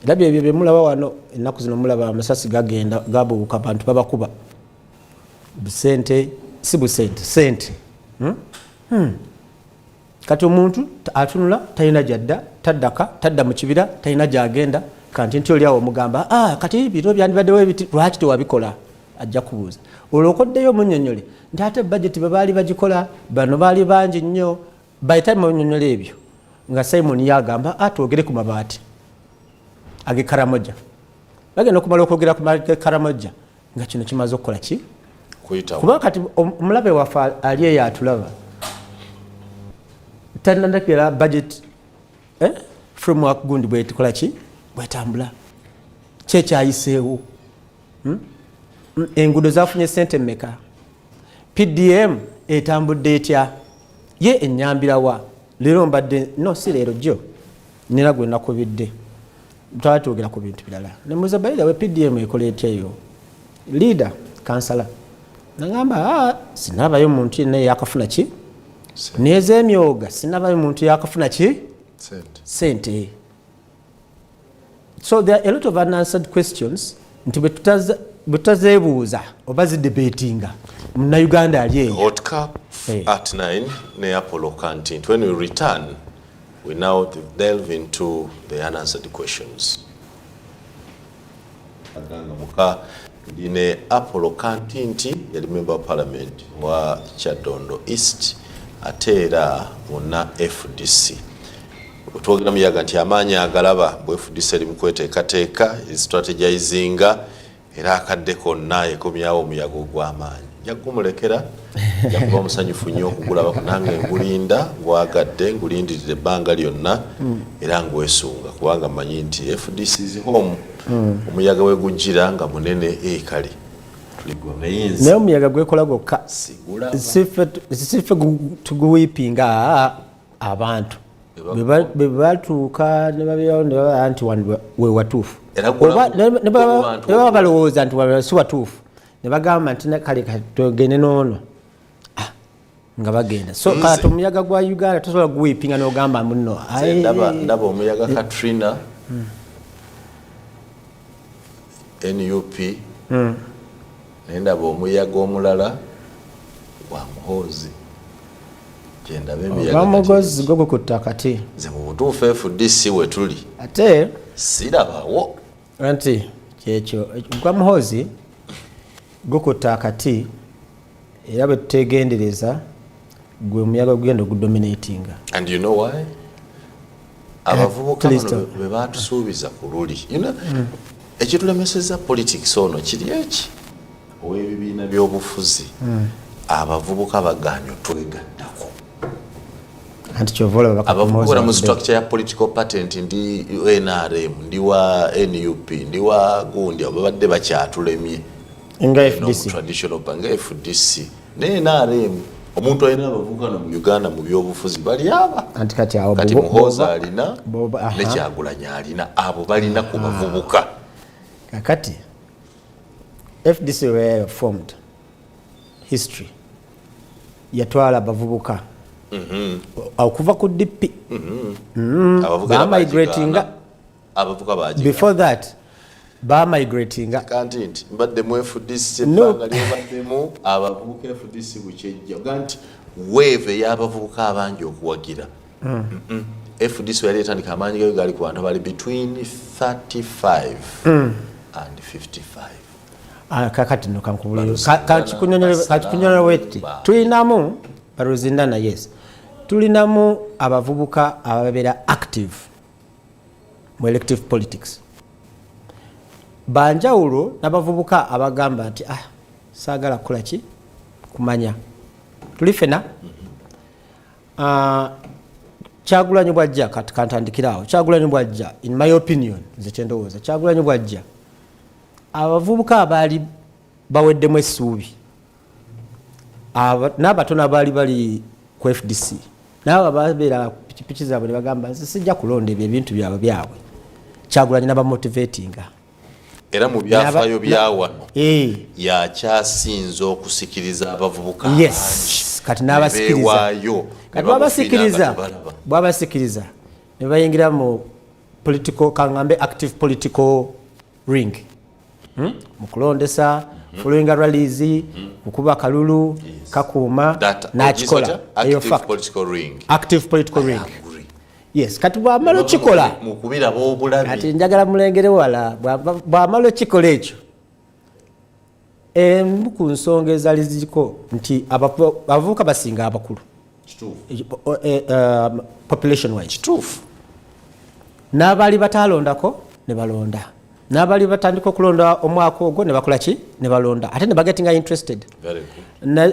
S2: Era byebyo bye mulaba wano ennaku zino mulaba amasasi gagenda gabuuka abantu babakuba busente si busente sente. Kati omuntu atunula talina gyadda tadda mu kibira talina gyagenda kanti nti oli awo omugamba kati biro byandibaddewo ebiti lwaki tewabikola ajja kubuuza olwokoddeyo omunnyonnyole nti ate budget bwe baali bagikola bano baali bangi nnyo by time omunnyonnyola ebyo nga Simon yagamba twogere ku mabaati age Karamoja bagenda okumala okwogera ku Karamoja nga kino kimaze okukola ki kuba kati omulabe waffe ali eyo atulaba tanandakira budget framework gundi bwetukola ki bwetambula kyekyayiseewo. Enguudo zafunye sente mmeka? PDM etambudde etya? Ye ennyambirawa? Leero mbadde no si leero jjo nina gwe nakubidde twatwogera ku bintu birala nemuza bayira we PDM ekola etya eyo leader kansala nagamba sinabayo muntu yenna yakafuna ki nez'emyoga sinabayo muntu yakafuna ki sente. So there are a lot of unanswered questions nti butazeebuuza oba zidebatinga Munnayuganda ali eyo.
S1: Hot cup at 9 ne Apollo Canteen. When we return, we now delve into the unanswered questions. aganga muka ndine Apollo Kantinti yali member of parliament wa Kyadondo East ate era muna FDC. Twogera Muyaga nti amaanyi agalaba bwe FDC eri mu kweteekateeka strategizinga era akadde konna yekomyawo omuyaga ogw'amaanyi. Nja kumulekera nja kuba musanyufu nnyo okugulaba kunange ngulinda ngwagadde ngulindirire ebbanga lyonna era ngwesunga kubanga mmanyi nti FDC is home. Omuyaga we gujjira nga munene kale tuligwa mayinzi
S2: naye omuyaga gwekola gwokka sife tuguwiipinga abantu bwe batuuka ne babeerawo ne baba nti we watuufu ne baba balowooza nti si watuufu ne bagamba nti kale tugende noono nga bagenda so kati omuyaga gwa Uganda tosobola guwiipinga n'ogamba muno
S1: ndaba omuyaga Katrina NUP nendaba omuyaga omulala wa Muhoozi genda bemiyaga
S2: Muhoozi gwo gukutta kati
S1: nze mu butuufu FDC we tuli
S2: ate
S1: sirabawo
S2: anti kyekyo gwa Muhoozi gukutta kati era bwe tutegendereza gwe omuyaga gugenda ogudominatinga.
S1: And you know why? Abavubuka bwe batusuubiza ku luli ekitulemeseza politics ono kiri eki ow'ebibiina by'obufuzi abavubuka bagaanyi otwegaddako
S2: anti kyovola
S1: abavubuka mu structure ya political patent ndi NRM ndi wa NUP ndi wa gundi ababadde bakyatulemye
S2: nga FDC
S1: traditional banga FDC ne NRM omuntu alina abavubuka mu Uganda mu by'obufuzi bali aba
S2: anti kati awo
S1: kati Muhoozi alina ne Kyagulanyi alina abo balina ku bavubuka.
S2: Kakati FDC were formed history yatwala abavubuka okuva ku DP migratinga
S1: abavubuka baji
S2: before that migratinga
S1: kanti mbadde mu FDC banga lyobaddemu abavubuka FDC bukyejja ganti wave y'abavubuka abangi okuwagira FDC yali etandika amaanyi gayo gali ku bantu bali between 35 and 55.
S2: Kakati no kankubuliro kachikunyonya weti tulinamu baruzindana yes tulinamu abavubuka ababeera active mu elective politics banjawulo n'abavubuka abagamba nti saagala kukola ki kumanya tuli fena Kyagulanyi bwajja kati kantandikirawo Kyagulanyi bwajja in my opinion nze kyendowooza Kyagulanyi bwajja abavubuka abaali baweddemu essuubi n'abatono abaali bali ku FDC naabo ababeera pikipiki zaabwe ne bagamba nze sijja kulonda ebyo ebintu byabwe Kyagulanyi n'abamotivatinga
S1: era mu byafaayo byawano yakyasinza okusikiriza abavubuka
S2: yes kati bwabasikiriza ne bayingira mu political kangambe active political ring mu kulondesa following rallies okuba kalulu kakuuma n'akikola eyo fact active political ring yes kati bw'amala okikola
S1: mukubiraba obulabi
S2: ati njagala mulengere wala bw'amala okikola ekyo ku nsonga ezaali ziriko nti abavubuka basinga abakulu population wise
S1: kituufu
S2: n'abaali bataalondako ne balonda n'abaali batandika okulonda omwaka ogwo ne bakola ki ne balonda ate ne bagetinga interested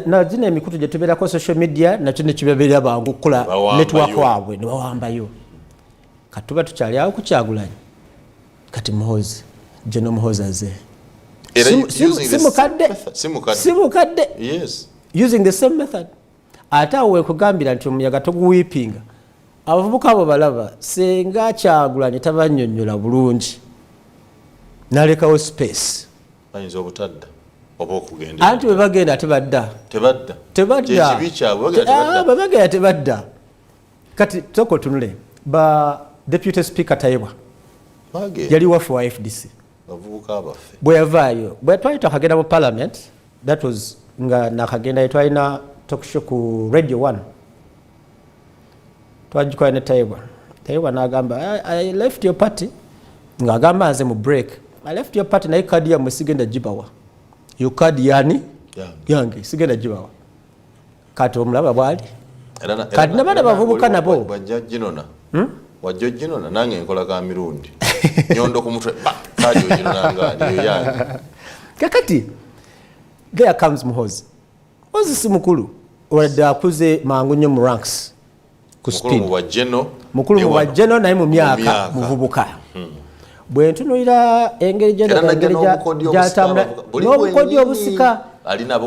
S2: na zino emikutu gye tubeerako social media nakyo ne kibabeerera bangu okukola network waabwe ne bawambayo kati tuba tukyali awo ku Kyagulanyi kati Muhoozi General Muhoozi aze simukadde using the same method ate awo wekugambira nti omuyaga toguwiipinga abavubuka abo balaba senga Kyagulanyi tabannyonnyola bulungi nalekawo space
S1: bayinza obutadda oba okugenda
S2: anti bwe bagenda tebadda bagenda tebadda kati toko tunule ba deputy speaker Taibwa yali waffe wa FDC
S1: bavubuka abaffe
S2: bwe yavaayo bwe twali twakagenda mu parliament that was nga nakagenda twalina talk show ku radio 1 twagikola ne Taibwa n'agamba I left your party ng'agamba nze mu break I left your party naye kadi yammwe sigenda gibawa. Yo kadi yani yange sigenda gibawa. Kati omulaba bwali. Kati nabana bavubuka nabo.
S1: Bajja ginona. Wajjo ginona nange nkola ka mirundi. Nyondo ku mutwe kadi ginona ngani yo yange.
S2: Kakati there comes Muhozi. Muhozi si mukulu. Wadde akuze mangu nnyo mu ranks.
S1: Mukulu mu bajjeno.
S2: Mukulu mu bajjeno naye mu myaka muvubuka. Bwe ntunuulira engeri gy'atambula n'obukodyo obusika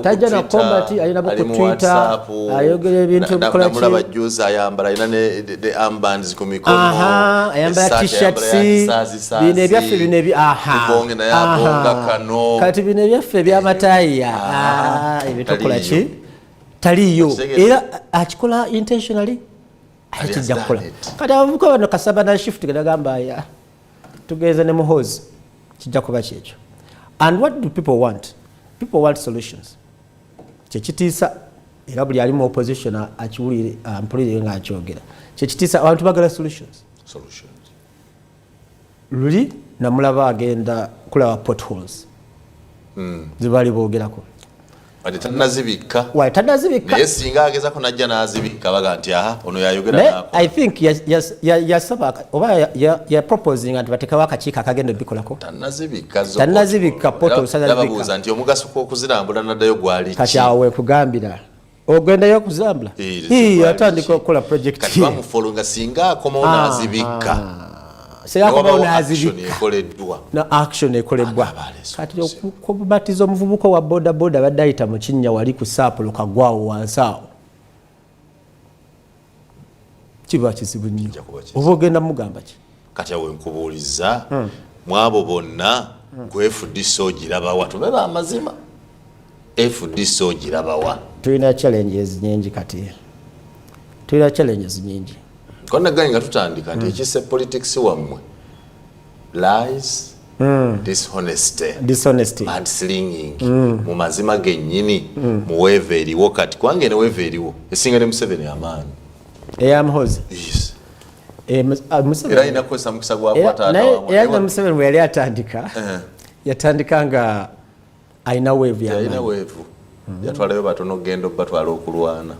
S2: tajja na kombati alina ku Twitter ayogera ebintu bikola ki
S1: namulaba juice ayambala alina ne armbands ku mikono
S2: ayambala t-shirts bino ebyaffe bino kati bino ebyaffe ebyamataaya ebitukola ki taliyo era akikola intentionally akijja kukola kati abavubuka bano kasaba na shift gadagamba ya tugenze ne Muhozi kijja kuba kyekyo. And what do people want? People want solutions. Kyekitiisa era buli ali mu opposition akiwulire mpulire nga akyogera kyekitiisa abantu bagala solutions. Luli namulaba agenda kulaba potholes zibali boogerako
S1: tanazibikka
S2: naye
S1: singa agezako najja n'azibikka baga nti aha ono yayogera nako.
S2: I think yasaba oba ya proposing nti batekawo akakiiko akagenda bikolako tanazibikka
S1: potholes nti omugaso gw'okuzirambula naddayo gwali
S2: kati awo wekugambira ogendayo okuzambula atandika okukola project
S1: kati bamufolonga singa akomawo n'azibikka
S2: na action ekoleddwa kati okubatiza omuvubuka wa boda boda badde ayita mu kinnya wali ku saapulo kagwawo wansi awo kiba kizibu nnyo oba ogenda mugamba ki
S1: kati awe nkubuuliza mwabo bonna ku FDC ogirabawa tube amazima FDC ogirabawa
S2: tulina challenges nyingi kati tulina challenges nyingi
S1: konna gani nga tutandika nti ekise politics wammwe lies dishonesty mudslinging mu mazima gennyini mu weeva eriwo kati kwange ne weeva eriwo esinga ne Museveni amaanyi
S2: Muhozi
S1: era alina kukozesa mukisa
S2: gwakwataatawamu Museveni bwe yali atandika yatandika nga alina weevu
S1: yalina weevu yatwalayo batono ogenda batwala okulwana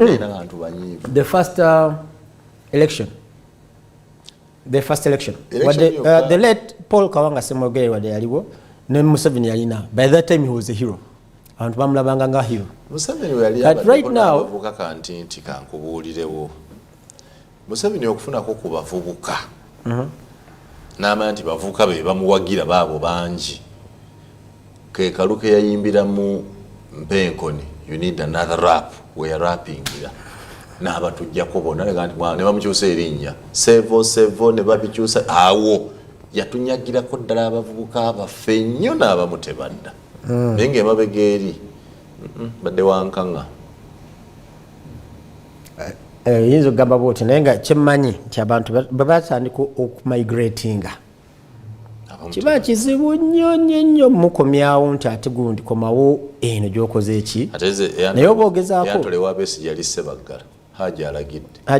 S1: alina bantu banyiivu the first election the late Paul Kawanga Semogere wade yaliwo ne Museveni yalina by that time he was a hero abantu bamulabanga nga hero Museveni yali right now bavuka kanti kankubuulirewo Museveni okufunako ku bavubuka n'amanya nti bavuka be bamuwagira baabo bangi ke kaluke yayimbira mu Mpenkoni you need another rap we are rapping here n'abatujjako bonna ne bamukyusa erinnya sevo ne babikyusa awo yatunyagirako ddala abavubuka baffe nnyo n'abamutebadda naye ng'emabega eri badde wankaŋŋa
S2: yinza okugamba bwoti naye nga kyemmanyi nti abantu bwe batandika okumigratinga kiba kizibu nnyo mukomyawo nti ate gundi komawo eno gy'okoze eki naye oba ogezaako
S1: yantwala ewa Besigye yali Ssebaggala Haji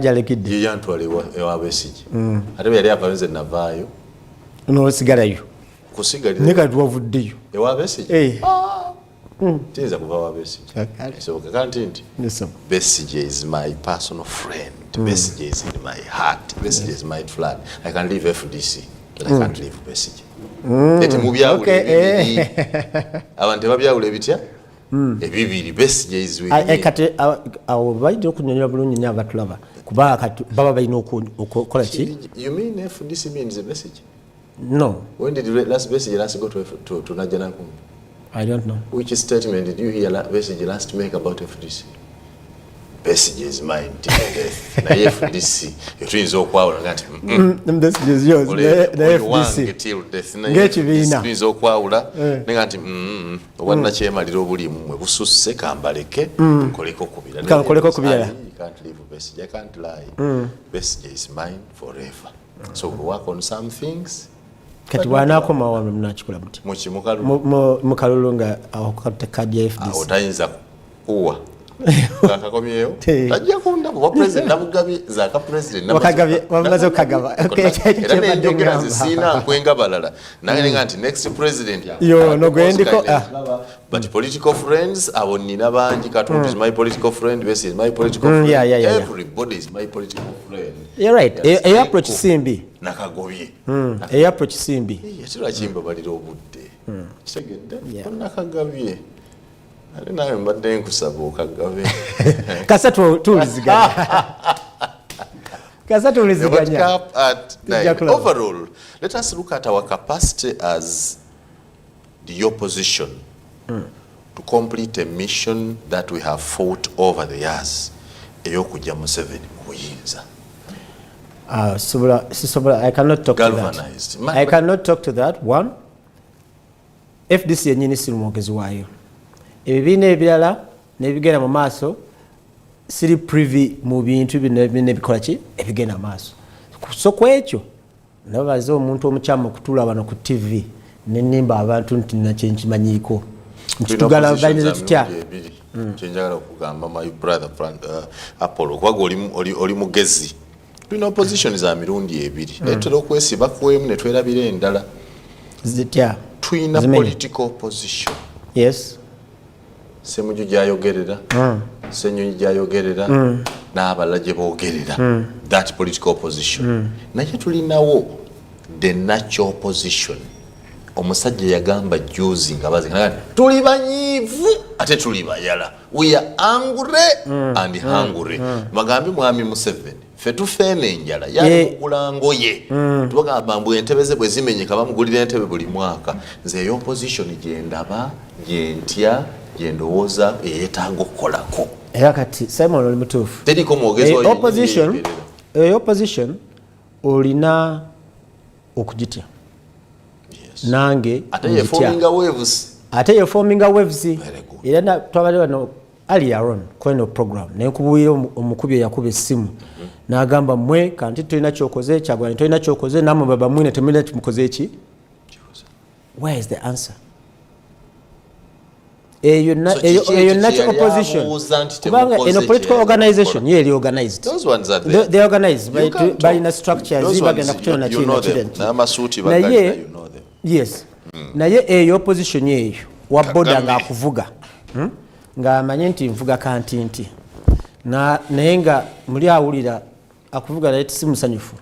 S1: alagidde ye yantwala ewa Besigye ate bwe yali ava nze navaayo
S2: n'osigalayo
S1: kusigalira
S2: naye kati wavuddeyo
S1: ewa Besigye tiyinza kuva wa Besigye kisoboka kanti nti Besigye is my personal friend Besigye is in my heart Besigye is my flag I can leave FDC but I can't leave Besigye eti mubyawula ebibiri abantu tebabyawula ebitya ebibiri Besigye is with
S2: kati awo balina okunyonyola bulungi nnyo abatulaba kuba kati baba balina okukola ki
S1: you mean FDC means Besigye
S2: no
S1: when did last Besigye last go to Najjanakumbi
S2: I don't know
S1: which statement did you hear Besigye last make about FDC Besigye is mine till death na FDC yotuyinza okwawula ngati
S2: Besigye is yours na FDC
S1: till death na
S2: ng'ekibiina
S1: tuyinza okwawula nenga nti obwanna kyemalira obulimu mwe bususse kambaleke nkoleko kubira can't leave Besigye I can't lie Besigye is mine forever so we work on some things
S2: kati wanakoma wano mnachikola muti
S1: mukimukalu
S2: mukalulu nga awakata kadi ya FDC
S1: otayinza kuwa Akakomyeyo tajja kundaba wa president nabugabye za ka president
S2: wakagabye wamaze okagaba
S1: era n'enjogera zisiina nkwenga balala naye nti next president
S2: yo no gwendiko
S1: but political friends abo nina bangi Katumbi is my political friend, Bessie is my political friend, everybody is my political friend.
S2: You're right. A approach simbi
S1: nakagobye
S2: a approach simbi
S1: yatira chimba balira obudde kitegedde nakagabye ale nawe mbadde nkusaba okagabe
S2: kasa tuliziganya kasa tuliziganya
S1: overall let us look at our capacity as the opposition to complete a mission that we have fought over the years eyokujja Museveni kuyinza.
S2: I cannot talk
S1: galvanized.
S2: To that. I cannot talk to that. One, FDC yenyini siri mwogezi waayo. Ebibiina ebirala nebigenda mu maaso siri privy mu bintu nebikola ki ebigenda maaso. So kwekyo nabaze omuntu omukyama okutula wano ku TV nenimba abantu nti nakyenkimanyiiko. Ntitugala balina tutya.
S1: Kyenjagala okugamba my brother Apollo kwago oli mugezi. Tulina opposition za mirundi ebiri. Netera okwesiba kwemu ne twerabira endala.
S2: Zitya.
S1: Tulina political opposition.
S2: Yes.
S1: Semuju gyayogerera. Senyonyi gyayogerera. N'abalala gye boogerera. That political opposition. Naye tulinawo the natural opposition. Omusajja yagamba juzi nga bazikana tuli banyivu ate tuli bayala. We are angry and hungry. Magambi mwami Museveni. Fetufene enjala yakulango ye tubagamba mbu entebe ze bwe zimenyeka bamugulira entebe buli mwaka nze yo opposition gyendaba gyentya gyendowooza eyetaaga okukolako
S2: era kati Simon oli mutuufu
S1: teriko mwogezi
S2: opposition olina okugitya nange ate yeforminga waves era twabale wano earlier on kweno program nekubuyira omukubi yakuba essimu n'agamba mwe kanti tulina kyokoze kyagwani tulina kyokoze namwe baba mwine temulina kimukoze eki. Where is the answer? Eyo natural opposition kubanga in a political organization yeli organized.
S1: Those ones are there.
S2: They organized by in a structure zibagenda kutona chino chidenti
S1: n'amasuuti baganda you know them.
S2: Yes. Naye eyo opposition yeyo waboda ng'akuvuga nga amanye nti nvuga kantinti naye nga muli awulira akuvuga naye si musanyufu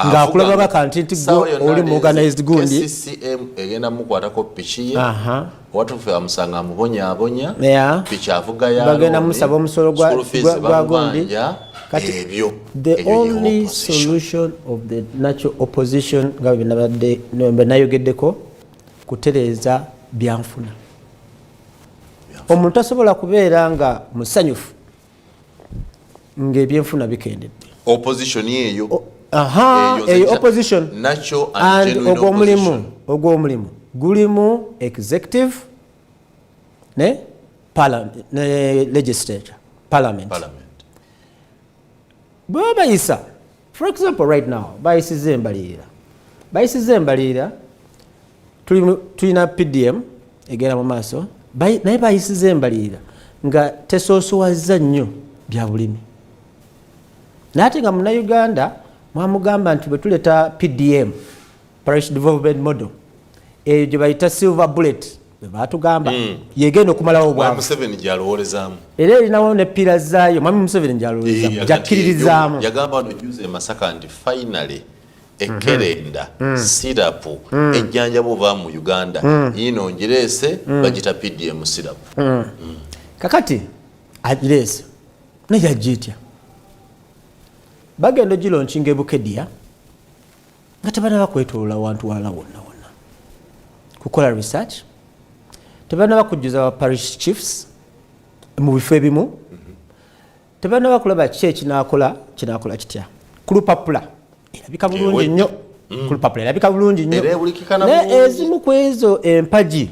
S2: nga akulaba kantinti go oli mu organized gundi
S1: CCM egenda mukwatako piki ye watufe amusanga amubonyabonya piki avuga ya
S2: bagenda musaba omusolo gwa gundi kati
S1: ebyo
S2: the only solution of the natural opposition nga binabadde nayogeddeko kutereeza byanfuna. Omuntu asobola kubeera nga musanyufu ng'ebyenfuna bikendedde.
S1: Opposition yeyo.
S2: Eyo opposition.
S1: Natural and genuine
S2: ogw'omulimu gulimu executive ne parliament ne legislature parliament. Bwe bayisa for example right now bayisize embalirira tulina PDM egenda mu maaso naye bayisize embalirira nga tesoosowaza nnyo bya bulimi naate nga munnayuganda mwamugamba nti bwe tuleta PDM parish development model eyo gye bayita silver bullet bwe baatugamba yegenda okumalawo obwavu
S1: Museveni gyalowoolezaamu
S2: era erinawo ne pira zaayo mwami Museveni gyalowoolezaamu gyakkiririzaamu
S1: yagamba ntujuze Masaka nti finally ekerenda sirapu ejjanja buva mu Uganda yino ngireese bagita PDM sirapu
S2: kakati agireese nejagitya bagenda gilonchinga ebukedia nga tebanaba kwetolola wantu wala wonna kukola research tebanaba kujjuza wa parish chiefs mu bifo ebimu tebanaba kulaba kiki ekinakola kitya kulupapula erabika bulungi nnyo kulupapula erabika bulungi nnyo ezimu ku ezo empaji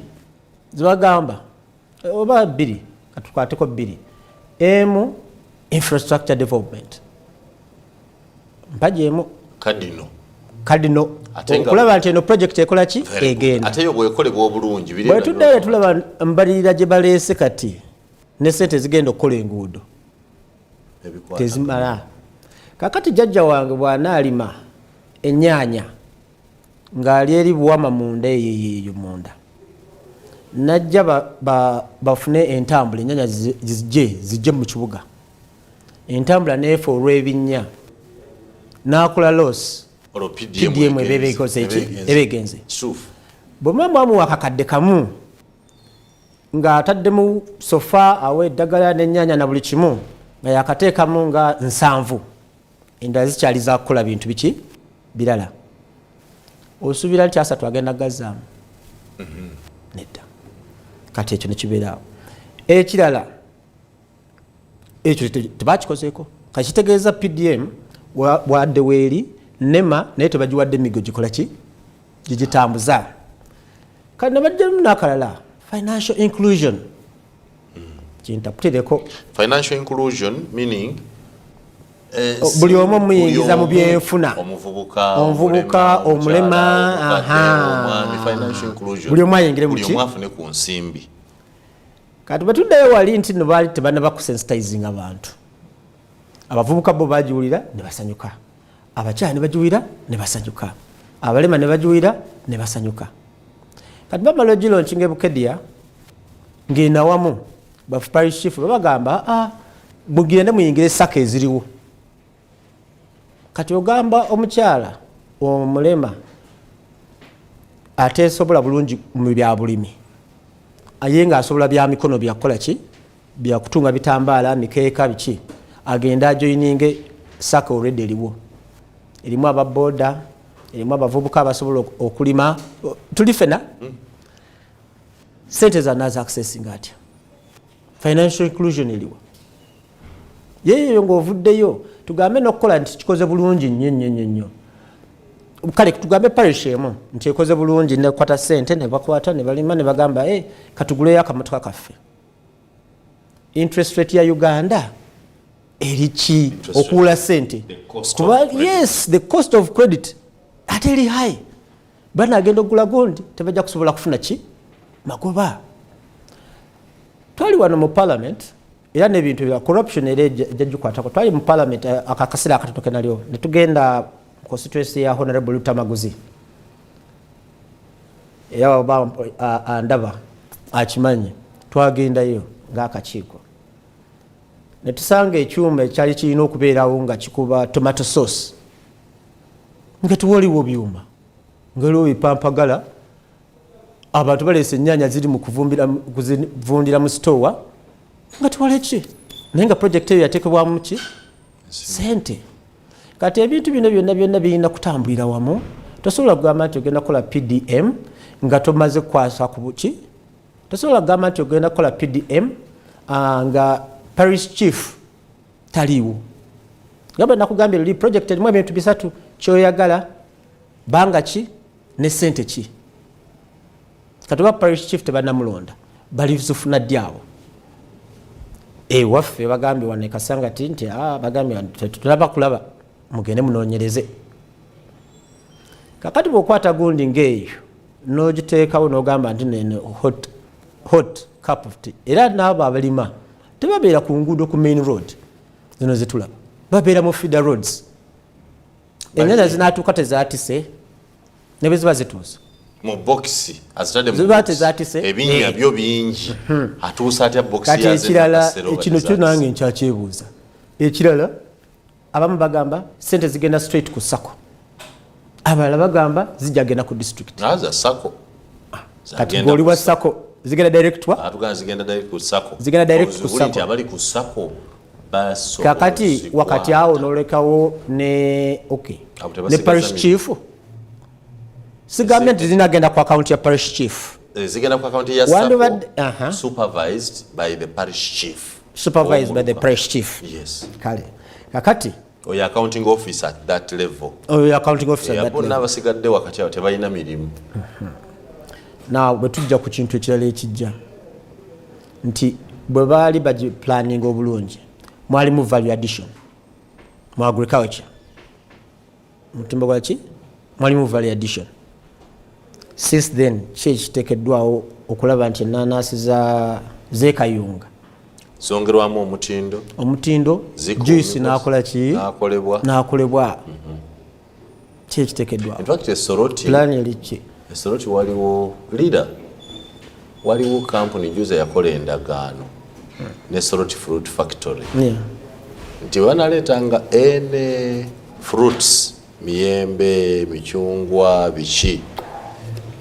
S2: zibagamba oba bbiri katukwateko bbiri emu infrastructure development mpaji emu kadino okulaba nti eno project ekola ki egenda
S1: ate yo bwekolebwa obulungi
S2: bwe tuddayo tulaba mbalirira gye baleese kati ne sente zigenda okukola enguudo tezimala. Kakati jjajja wange bw'anaalima ennyaanya ng'ali eri Buwama munda eyo munda, najja bafune entambula ennyaanya zijje mu kibuga, entambula neefa olw'ebinnya n'akola loss PDM ebegenze bwe mwamuwa akakadde kamu ng'ataddemu sofa awa eddagala n'ennyaanya na buli kimu nga yakateekamu nga 7 endala zikyali za kukola bintu biki birala, osuubira nti asatu agenda gazzaamu nedda. Kati ekyo nekibeeraawo. Ekirala ekyo tebakikozeeko, kakitegeeza PDM wadde weeri nema naye tebagiwadde emigo gikola ki gigitambuza. Kati nebajjamu n'akalala financial inclusion. Kintaputireko
S1: financial inclusion meaning
S2: buli omu muyingiza mu byenfuna, omuvubuka, omulema, buli omu ayingire mu ki
S1: afune ku nsimbi.
S2: Kati batuddeyo wali nti no baali tebanaba kusensitizing abantu. Abavubuka bo bagiwulira ne basanyuka, abakyala ne bagiwulira ne basanyuka, abalema ne bagiwulira ne basanyuka. Kati bamala ogilonkinga Bukedya ng'ena wamu bafu parish chief babagamba mugende muyingire saka eziriwo. Kati ogamba omukyala omulema ateesobola bulungi mu bya bulimi, aye nga asobola bya mikono byakukola ki bya kutunga bitambaala mikeeka biki, agenda ajoyininge saka already eriwo, erimu ababoda, erimu abavubuka abasobola okulima, tuli fena sente za nazo accessing atya financial inclusion eliwa. Yeyo ng'ovuddeyo tugambe n'okukola nti kikoze bulungi nnyo. Kale tugambe parish emu nti ekoze bulungi nekwata sente ne bakwata ne balima ne bagamba katuguleyo akamotoka kaffe. Interest rate ya Uganda eriki okuula sente? Yes, the cost of credit ate eri high. Bana agenda okugula gondi tebajja kusobola kufuna ki magoba. Twali wano mu parliament era n'ebintu bya corruption era ejjajukwatako. Twali mu parliament akakasira akatotoke nalyo ne tugenda constituency ya Honorable Lutamaguzi era oba andaba akimanyi, twagendayo ng'akakiiko ne tusanga ekyuma ekyali kirina okubeerawo nga kikuba tomato sauce nga tuwaliwo byuma ngaliwo bipampagala, abantu baleese ennyaanya ziri mu kuvundira mu store nga tuwaleki naye nga project eyo yateekebwamu ki sente. Kati ebintu bino byonna birina kutambulira wamu. Tosobola kugamba nti ogenda kukola PDM nga tomaze kukwasa ku buki. Tosobola kugamba nti ogenda kukola PDM nga parish chief taliiwo. Gamba nakugambye luli project erimu ebintu bisatu: kyoyagala, banga ki ne sente ki. Kati oba parish chief tebanamulonda balizifuna ddi awo? Waffe bagambye wano Kasangati nti bagambye tulaba kulaba mugende munoonyereze. Kakati bw'okwata gundi ng'eyo n'ogiteekawo n'ogamba nti nene hot cup of tea, era n'abo abalima tebabeera ku nguudo ku main road zino zetulaba, babeera mu feeder roads. Ennyaanya zinaatuuka tezaatise ne bwe ziba zituuse
S1: mu boxi azitadde mu
S2: tezatise
S1: ebinnya byo bingi atuusa atya boxi
S2: kati ekirala kino kyo nange nkyakyebuuza. Ekirala abamu bagamba sente zigenda straight ku sako, abalala bagamba zijja genda ku district.
S1: Naza sako
S2: kati goli wa sako zigenda directwa
S1: zigenda direct ku sako,
S2: zigenda direct ku sako.
S1: Abali ku sako baso
S2: kakati wakati awo nolekawo ne ne parish chief. Sigambye nti zinagenda ku account ya parish chief.
S1: Zigenda ku account ya sako supervised by the parish chief.
S2: Supervised by the parish chief.
S1: Yes.
S2: Kale. Kakati
S1: oyo accounting officer at that level.
S2: Oyo accounting officer at that level.
S1: N'abasigadde wakati awo tebalina mirimu.
S2: Now bwe tujja ku kintu ekirala ekijja nti bwe baali bagi planning obulungi mwalimu value addition mu agriculture. Mutimba gwa ki? Mwalimu value addition. Since then, kiteekeddwawo okulaba nti ennaanasi zeekayunga
S1: zongerwamu omutindo
S2: juice nakola ki nakolebwa kyekitekeddwa.
S1: In fact Esoroti
S2: plan eliki
S1: Esoroti waliwo company juice yakola endagaano ne Soroti Fruit Factory nti banaleetanga ene fruits miyembe michungwa biki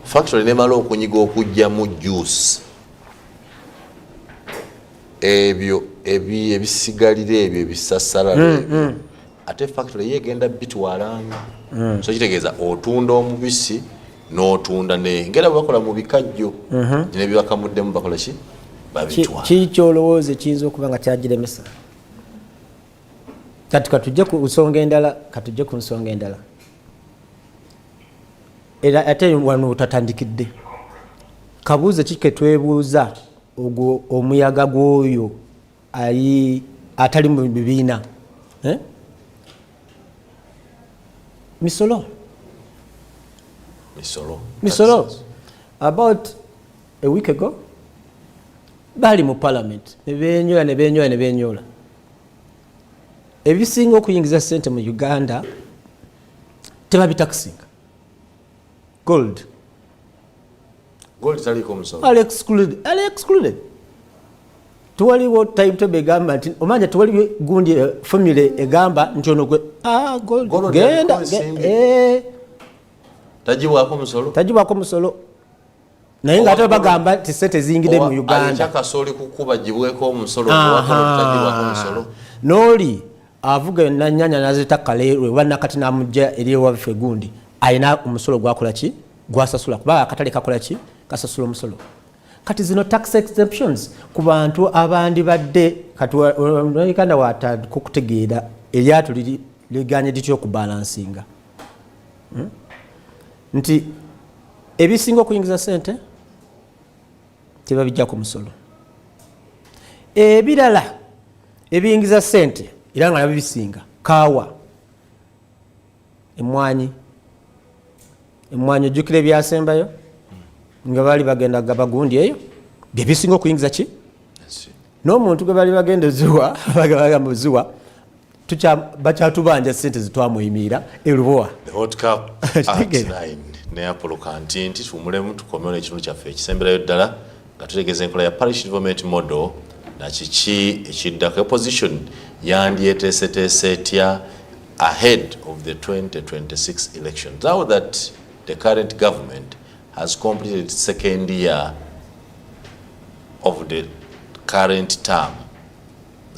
S1: factory nemala okunyiga okujjamu juice ebyo ebisigalire ebyo ebisasala ebyo ate factory yegenda bitwalanga so kitegeeza otunda omubisi n'otunda ngera bakola mu bikajjo ne bibakamuddemu bakola ki babitwala
S2: kikyolowooza kiyinza okuba nga kyagiremesa. Kati katujje ku nsonga endala era ate wano tatandikidde kabuuze kike twebuuza ogwo omuyaga gwoyo atali mu bibiina misolo about a week ago bali mu parliament nebenyola ebisinga okuyingiza ssente mu Uganda tebabitakisinga. Gold
S1: taliko musolo
S2: are excluded. Tuwaliwo timetable egamba nti omanya tuwaliwo gundi formula egamba nti ono gwe gold genda tajibwako musolo naye nga ate bagamba nti ssente ziyingire mu Uganda
S1: kasoli kukuba jibweko omusolo tajibwako musolo
S2: noli avuga nanyanya nazita kale wana kati namujja eri waffe gundi ayina omusolo gwakola ki gwasasula kuba akatale kakola ki kasasula omusolo. Kati zino tax exemptions ku bantu abandi badde kati Uganda watakutegeera eryatu liganye lityo okubalansinga nti ebisinga okuyingiza ssente tebabijjako musolo, ebirala ebiyingiza ssente era nga nabyo bisinga kaawa emmwanyi ojjukira ebyasembayo nga bali bagenda gabagundi eyo byebisinga okuyingiza ki n'omuntu gwe bali bagenda zuwa bagamuzuwa bakyatubanja ssente zitwamuyimira erubowa
S1: ne apoloka nti tumulemu tukomere ekintu kyaffe ekisemberayo ddala nga tutegeeza enkola ya parish development model na kiki ekiddako opposition yandyeteeseteese etya ahead of the 2026 elections. Now that the current government has completed its second year of the current term,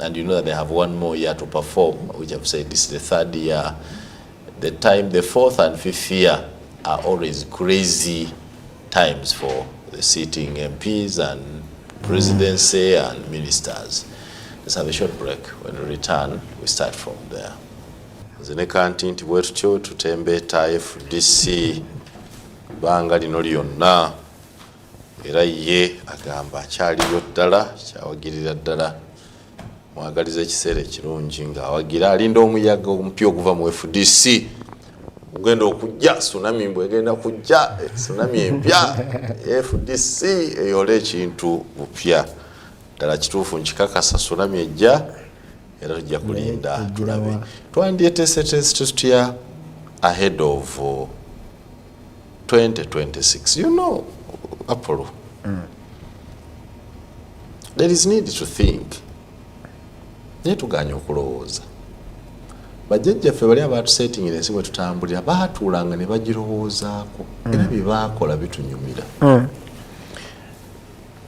S1: and you know that they have one more year to perform, which I've said this is the third year. The fourth and fifth year are always crazy times for the sitting MPs and presidency and ministers. Let's have a short break. When we return, we start from there. Zeneka nti bwetutyo tutembeeta FDC banga lino lyonna era ye agamba akyaliyo ddala kyawagirira ddala mwagaliza ekiseera ekirungi ng'awagira alinda omuyaga omupya okuva mu FDC ugenda okujja tsunami bwegenda kujja tsunami empya FDC eyole ekintu bupya ddala kituufu nkikakasa tsunami ejja era tujja kulinda tulabe twandyeteeseteese tutya ahead of 2026. You know, Apollo, there is need to think. Netuganya okulowooza bajjajjaffe bali abaatusetingira ensi bwe tutambulira baatuulanga ne bagirowoozaako era bye baakola bitunyumira.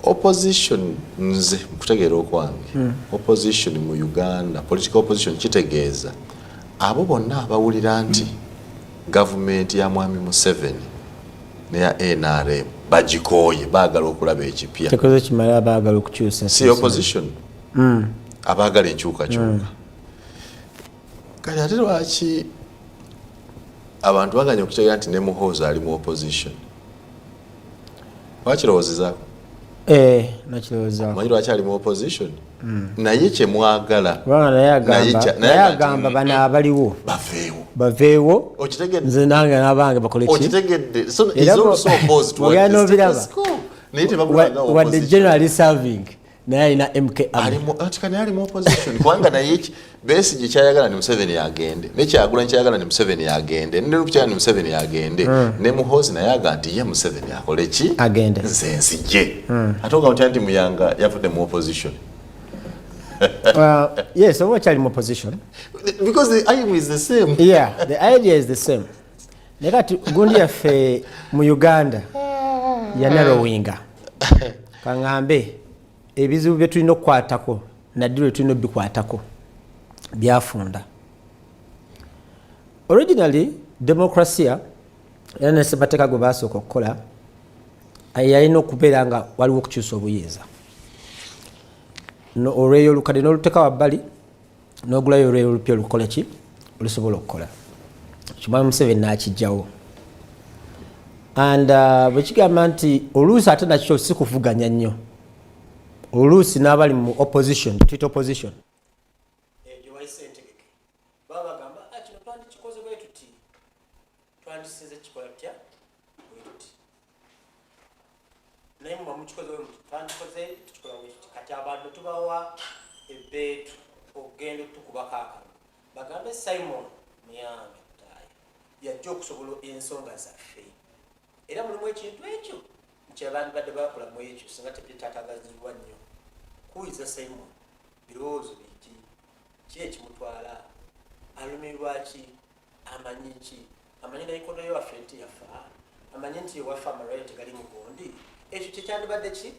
S1: Opposition nze kutegeera okwange opposition mu Uganda, political opposition kitegeeza abo bonna abawulira nti gavumenti ya Mwami Museveni neya NRM bagikooye baagala okulaba ekipya
S2: tekoze kimala baagala okukyusa
S1: si opposition abaagala enkyukakyuka kale ate lwaki abantu baganya okutegeera nti ne Muhoozi ali mu opposition wakirowoozezaako
S2: nakirowoozaako
S1: manyi lwaki ali mu opposition naye kyemwagala
S2: naye agamba bano abaliwo baveewo nze nange n'abange bakole ki wadde generally serving naye alina MK
S1: atikani ali mu opposition kubanga naye Besigye kyayagala ni Museveni agende ne Kyagulanyi kyayagala ni Museveni agende ne Lukyaya ni Museveni agende ne Muhoozi naye aga nti ye Museveni akole ki
S2: agende
S1: nze nsijje ate oga nti Muyanga yavudde mu opposition.
S2: Yes, so what are in opposition?
S1: Because the aim is the same.
S2: Yeah, the idea is the same. Nekati gundi yaffe mu Uganda ya narrowinga. Kangambe ebizibu bye tulina okukwatako naddiro tulina obikwatako byafunda. Originally democracy yana sebateka go basooka okukola yalina okubeera nga waliwo okukyusa obuyinza. No olweyo olukadde n'oluteka wabbali n'ogulayo olweyo olupya olukola ki olusobola okukola. Kimwami Museveni n'akijjawo. And bwe kigamba nti oluusi ate nakyo si kuvuganya nnyo. Oluusi n'abali mu opposition, tuyita opposition. Ebyo wayise entegeke. Baba bagamba kino twandikikoze bwe tuti. Twandisize kikola tutya bwe tuti. Naye muba mukikoze bwe muti twandikoze tukikola bwe tuti. Kati abantu tubawa ebbeetu okugenda tukubako akamwe. Bagambe Simon Muyanga Lutaaya yajja okusobola ensonga zaffe. Era mulimu ekintu ekyo nky'abantu badde bakola mu ekyo singa tebyetaataagazibwa nnyo. Kuyiza Simon birowoozo biki ki ekimutwala alumirwa ki amanyi ki amanyi nayikondo yewaffe nti yafa amanyi nti ewaffe amalwayo tegali mugondi ekyo kyekyandibadde ki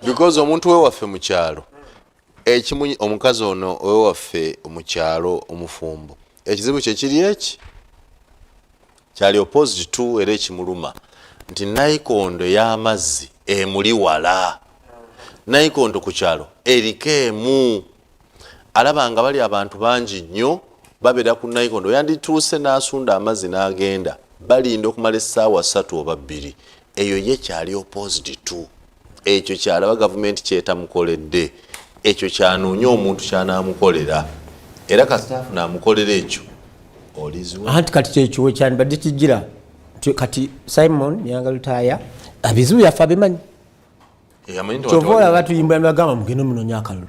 S1: because omuntu wewaffe mu kyalo ekimunyi omukazi ono owewaffe mu kyalo omufumbo ekizibu kye kiri eki kyali opposite to era ekimuluma nti nayikondo y'amazzi emuli wala nayikondo ku kyalo erikeemu alabanga bali abantu bangi nnyo babeera ku nayikondo yandituuse n'asunda amazzi n'agenda balinda okumala essaawa 3 oba 2 eyo ye kyali opposite to ekyo kyalaba gavumenti kyetamukoledde ekyo kyanoonya omuntu kyanaamukolera era kasitaafu n'amukolera ekyo olizwa
S2: anti kati kyekyo wekyandibadde kijjira kati Simon Muyanga Lutaaya abizibu yaffe abimanyi kyova olaba tuyimbula nibagamba mugende munoonya akalulu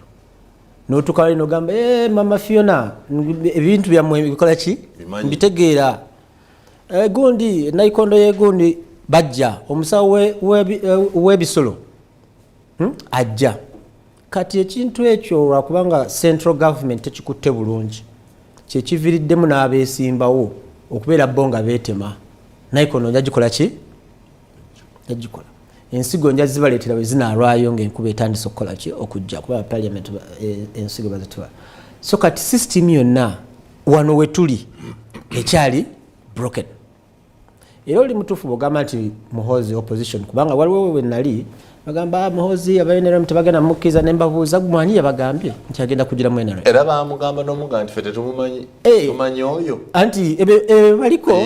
S2: n'otuuka wali nogamba mama Fiona ebintu byammwe bikola ki mbitegeera gundi nayikondo yegundi bajja omusawo w'ebisolo ajja kati ekintu ekyo lwakubanga central government tekikutte bulungi kyekiviiriddemu n'abeesimbawo okubeera bo nga beetema nayikondo nja gikola ki yagikola ensigo nja zibaleetera bwe zinaalwayo ng'enkuba etandise okukola ki okujja kuba parliament ensigo bazituwa so kati system yonna wano we tuli ekyali broken era oli mutuufu bw'ogamba nti Muhoozi opposition kubanga waliwo we nali bagamba Muhoozi abaNRM tebagenda mukkiriza ne mbabuuza mwanyi yabagambye nti agenda kugira mu NRM
S1: era baamugamba n'omuga nti ffe tetumumanyi tumanyi oyo
S2: anti baliko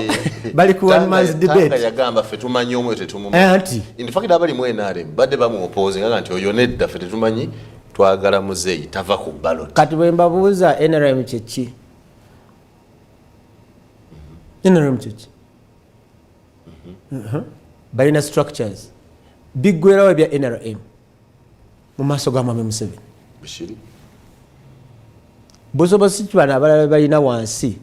S2: bali ku one man's debate
S1: yagamba ffe tumanyi omwe tetumumanyi
S2: anti
S1: in fact abali mu NRM badde bamuopposing nti oyo nedda ffe tetumanyi twagala muzeeyi tava ku ballot
S2: kati bwe mbabuuza NRM kyeki NRM kyeki balina structures biggwerawo ebya NRM mu maaso ga Mwami Museveni
S1: bishiri
S2: busobosi ki bano abalala balina wansi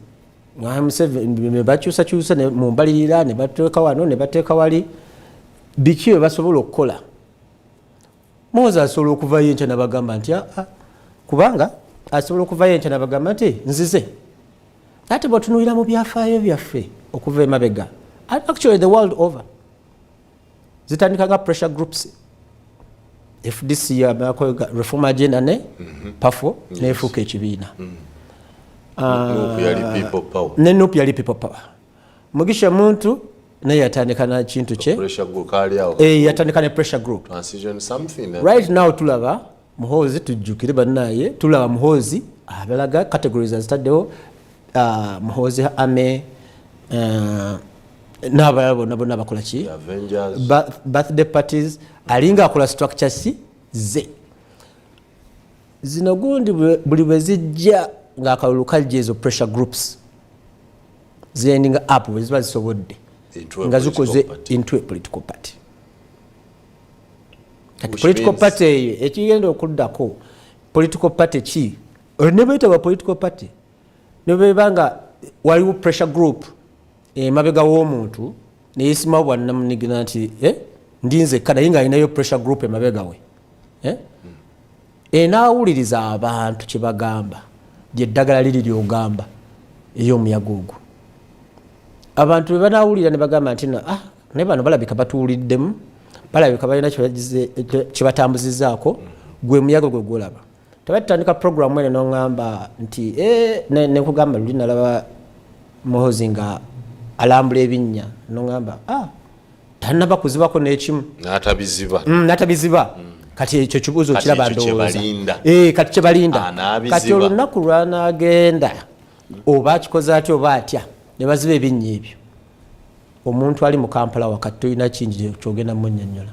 S2: Mwami Museveni ne bakyusakyusa mu mbalirira ne bateeka wano ne bateeka wali biki bwe basobola okukola Muhoozi asobola okuvayo enkya nabagamba nti kubanga asobola okuvayo enkya nabagamba nti nzize ate bw'otunuulira mu byafaayo byaffe okuva emabega actually the world over zitandikaga pressure groups FDC reform agenda ne pafo nefuuka ekibiina ne NUP yali people power Mugisha muntu naye yatandika na kintu kye yatandika ne pressure group right now tulaba Muhoozi tujjukire bannaye tulaba Muhoozi abalaga categories azitaddewo Muhoozi ame n'abalala bonna bakola ki birthday parties alinga akola structures ze zino gundi buli bwe zijja ng'akalulu kajja ezo pressure groups zending up bwe ziba zisobodde nga zikoze into a political party kati political party eyo ekigenda okuddako political party ki ne bayita political party ne bebanga waliwo pressure group mabega w'omuntu neyisima bwannamunigina nti ndinze kana yinga alinayo pressure group emabega we enaawuliriza abantu kye bagamba lyeddagala liri lyogamba ey'omuyaga ogwo abantu bwe banaawulira ne bagamba nti naye bano balabika batuwuliddemu balabika balina kye batambuzizaako gwe muyaga gwe gwolaba tebatandika programu ene noŋŋamba nti nekugamba luli nalaba muhozi nga alambula ebinnya noŋŋamba tanaba kuzibako n'ekimu n'atabiziba kati ekyo kibuuzo kiraba ndowooza kati kyebalinda kati olunaku lwanaagenda oba akikoze atya oba atya ne baziba ebinnya ebyo omuntu ali mu Kampala wakati tolina kingi kyogenda munnyonnyola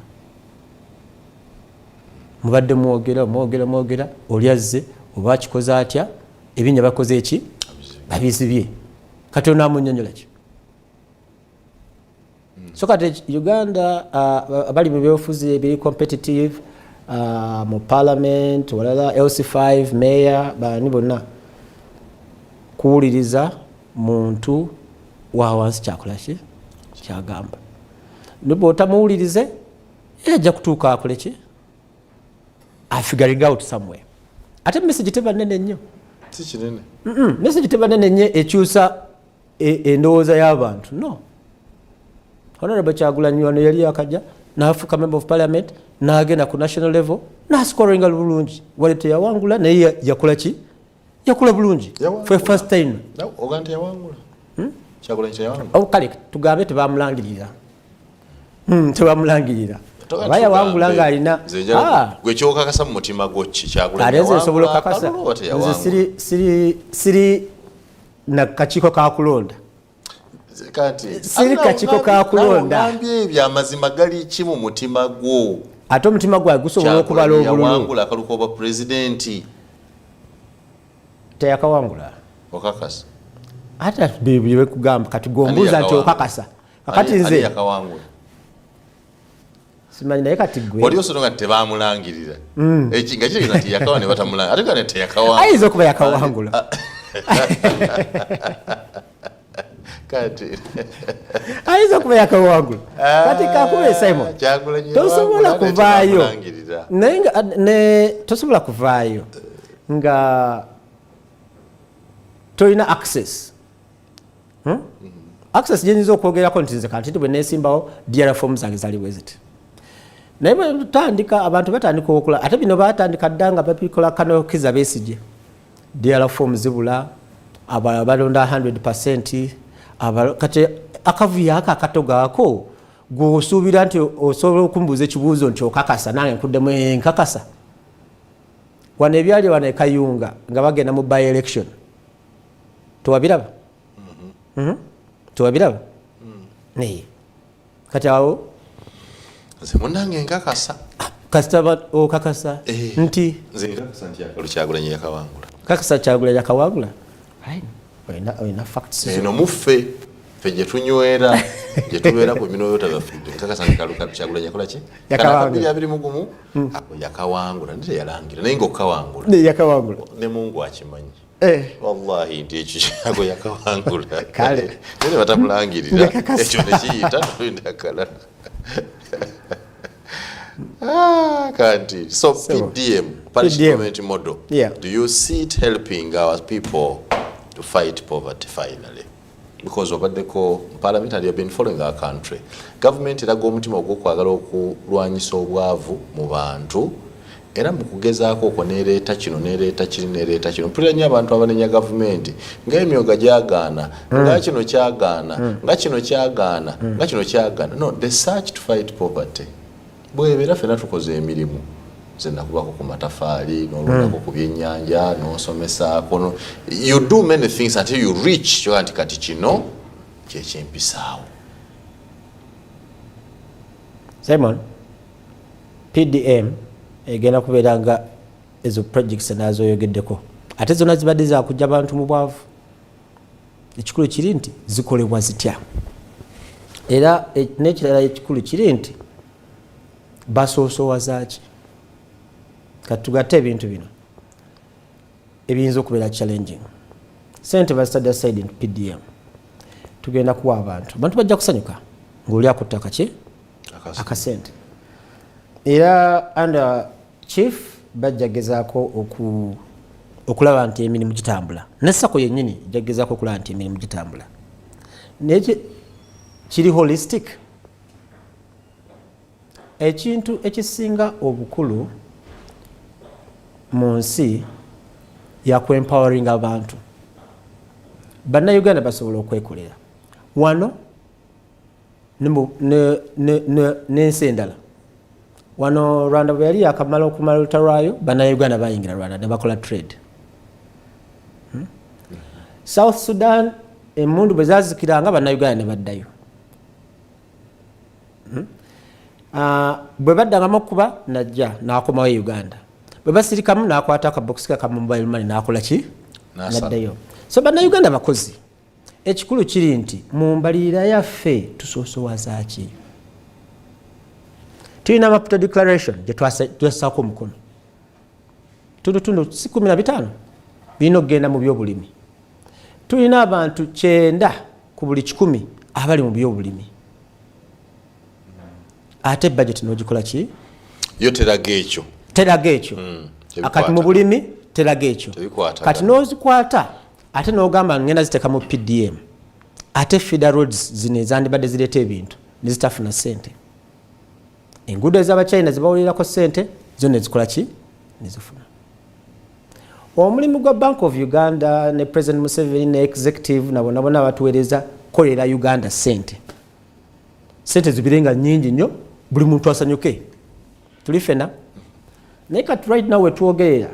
S2: mubadde mwogera oli azze oba akikoze atya ebinnya bakoze eki babizibye kati onaamunnyonnyola ki so kati Uganda abali mu byobufuzi ebiri competitive mu parliament walala LC5 mayor bani bonna kuwuliriza muntu wa wansi kyakola ki kyagamba nibo otamuwulirize ajja kutuuka akole ki figuring out somewhere ate message teba nene nnyo
S1: si kinene
S2: message teba nene nnyo ekyusa endowooza y'abantu no Honorable Kyagulanyi wano yali akajja n'afuuka member of parliament n'agenda ku national level n'ascoringa bulungi wali teyawangula naye yakola ki yakola bulungi for first time
S1: ogante yawangula Kyagulanyi yawangula
S2: kale tugambe tebamulangirira tebamulangirira bayawangula nga alina
S1: gwe kyokakasa mu mutima gwo ki Kyagulanyi
S2: ate nsobola okakasa nze siri na kakiiko ka kulonda siri kakiiko ka kulonda
S1: ngambye ebyo amazima gali ki mu mutima gwo
S2: ate omutima gwawe gusobola okubala obululu
S1: yawangula akaluko oba pulezidenti
S2: teyakawangula
S1: okakasa
S2: ate bye kugamba kati gombuuza nti okakasa kakati nze
S1: yakawangula
S2: simanyi naye kati gwe
S1: oli osonga tebamulangirira nga kiri nti yakawa ne batamulangirira ate kane teyakawangula
S2: ayinza okuba yakawangula
S1: kati
S2: ayinza okuba yakawangula kati kakube Simon tosobola kuvaayo naye tosobola kuvaayo nga tolina access access gyenyinza okwogerako nti nze kanti bwe neesimbawo DRA form zange zaliwo ziti naye bwe tutandika abantu batandika okola ate bino batandika dda nga babikola Kanokiza Besigye DRA form zibula abalala balonda 100% kati akavuyo ako akatogaako gwosuubira nti osobola okumbuuza ekibuuzo nti okakasa nange nkuddemu nkakasa wano ebyali wano ekayunga nga bagenda mu by election tewabiraba tewabiraba naye kati awo
S1: nze munange nkakasa
S2: kasita okakasa nti
S1: nze nkakasa nti Kyagulanyi yakawangula
S2: kakasa Kyagulanyi yakawangula oyina facts
S1: eno muffe ffe gye tunywera gye tubeera ku minooyota byaffe nkakasa nti Kyagulanyi yakola ki yakawangula 221 yakawangula nti yalangira naye ng'okawangula
S2: yakawangula
S1: ne Mungu akimanyi wallahi nti ekyo kyago yakawangula
S2: kale
S1: naye batamulangirira ekyo nekiyita toyindakala kanti so PDM parish government model do you see it helping our people to fight poverty finally because obaddeko parliament had been following our country government eraga omutima ogw'okwagala okulwanyisa obwavu mu bantu era mu kugezaako okwo neereeta kino neereeta kiri neereeta kino mpulira nnyo abantu abanenya gavumenti ng'emyoga gyagaana nga kino kyagaana nga kino kyagaana nga kino kyagaana no the search to fight poverty bwebeera ffena tukoze emirimu nze nakubako ku matafaali n'olundako ku byennyanja n'osomesaako you do many things until you reach kyoga nti kati kino kyekyempisaawo
S2: Simon PDM egenda kubeera nga ezo projects nazo yogeddeko ate zonna zibadde zakujja abantu mu bwavu ekikulu kiri nti zikolebwa zitya era n'ekirala ekikulu kiri nti basoosowaza ki kati tugatte ebintu bino ebiyinza okubeera challenging sente bazitadde aside in PDM tugenda kuwa abantu bajja kusanyuka ng'oli akutta kaki akasente era under chief bajja gezaako okulaba nti emirimu gitambula ne sako yennyini jagezaako okulaba nti emirimu gitambula naye kiri holistic ekintu ekisinga obukulu mu nsi yakwempowering abantu bannayuganda basobola okwekolera wano n'ensi endala wano Rwanda bwe yali yakamala okumala oluta lwayo bannayuganda bayingira Rwanda ne bakola trade South Sudan emmundu bwe zazikiranga bannayuganda ne baddayo bwe baddangamu okuba najja n'akomawo e Uganda bwe basirikamu n'akwata akabokisi kakamu mobile money n'akola ki naddayo so bannayuganda bakozi ekikulu kiri nti mu mbalirira yaffe tusoosowaza ki tulina amaputa declaration gye twassaako omukono tutundu si 15 birina okugenda mu byobulimi tulina abantu 9 ku buli 100 abali mu byobulimi ate budget n'ogikola ki
S1: yo teraga ekyo
S2: akati mu bulimi teraga ekyo kati n'ozikwata ate n'ogamba ngenda ziteeka mu PDM ate feeder roads zino ezandibadde zireeta ebintu nezitafuna ssente enguudo ez'abachina zibawulirako ssente zo nezikola ki nezifuna omulimu gwa Bank of Uganda ne President Museveni ne executive nabo batuweereza kolera Uganda ssente zibirenga nnyingi nnyo buli muntu asanyuke tuli fena naye kati right now wetwogerera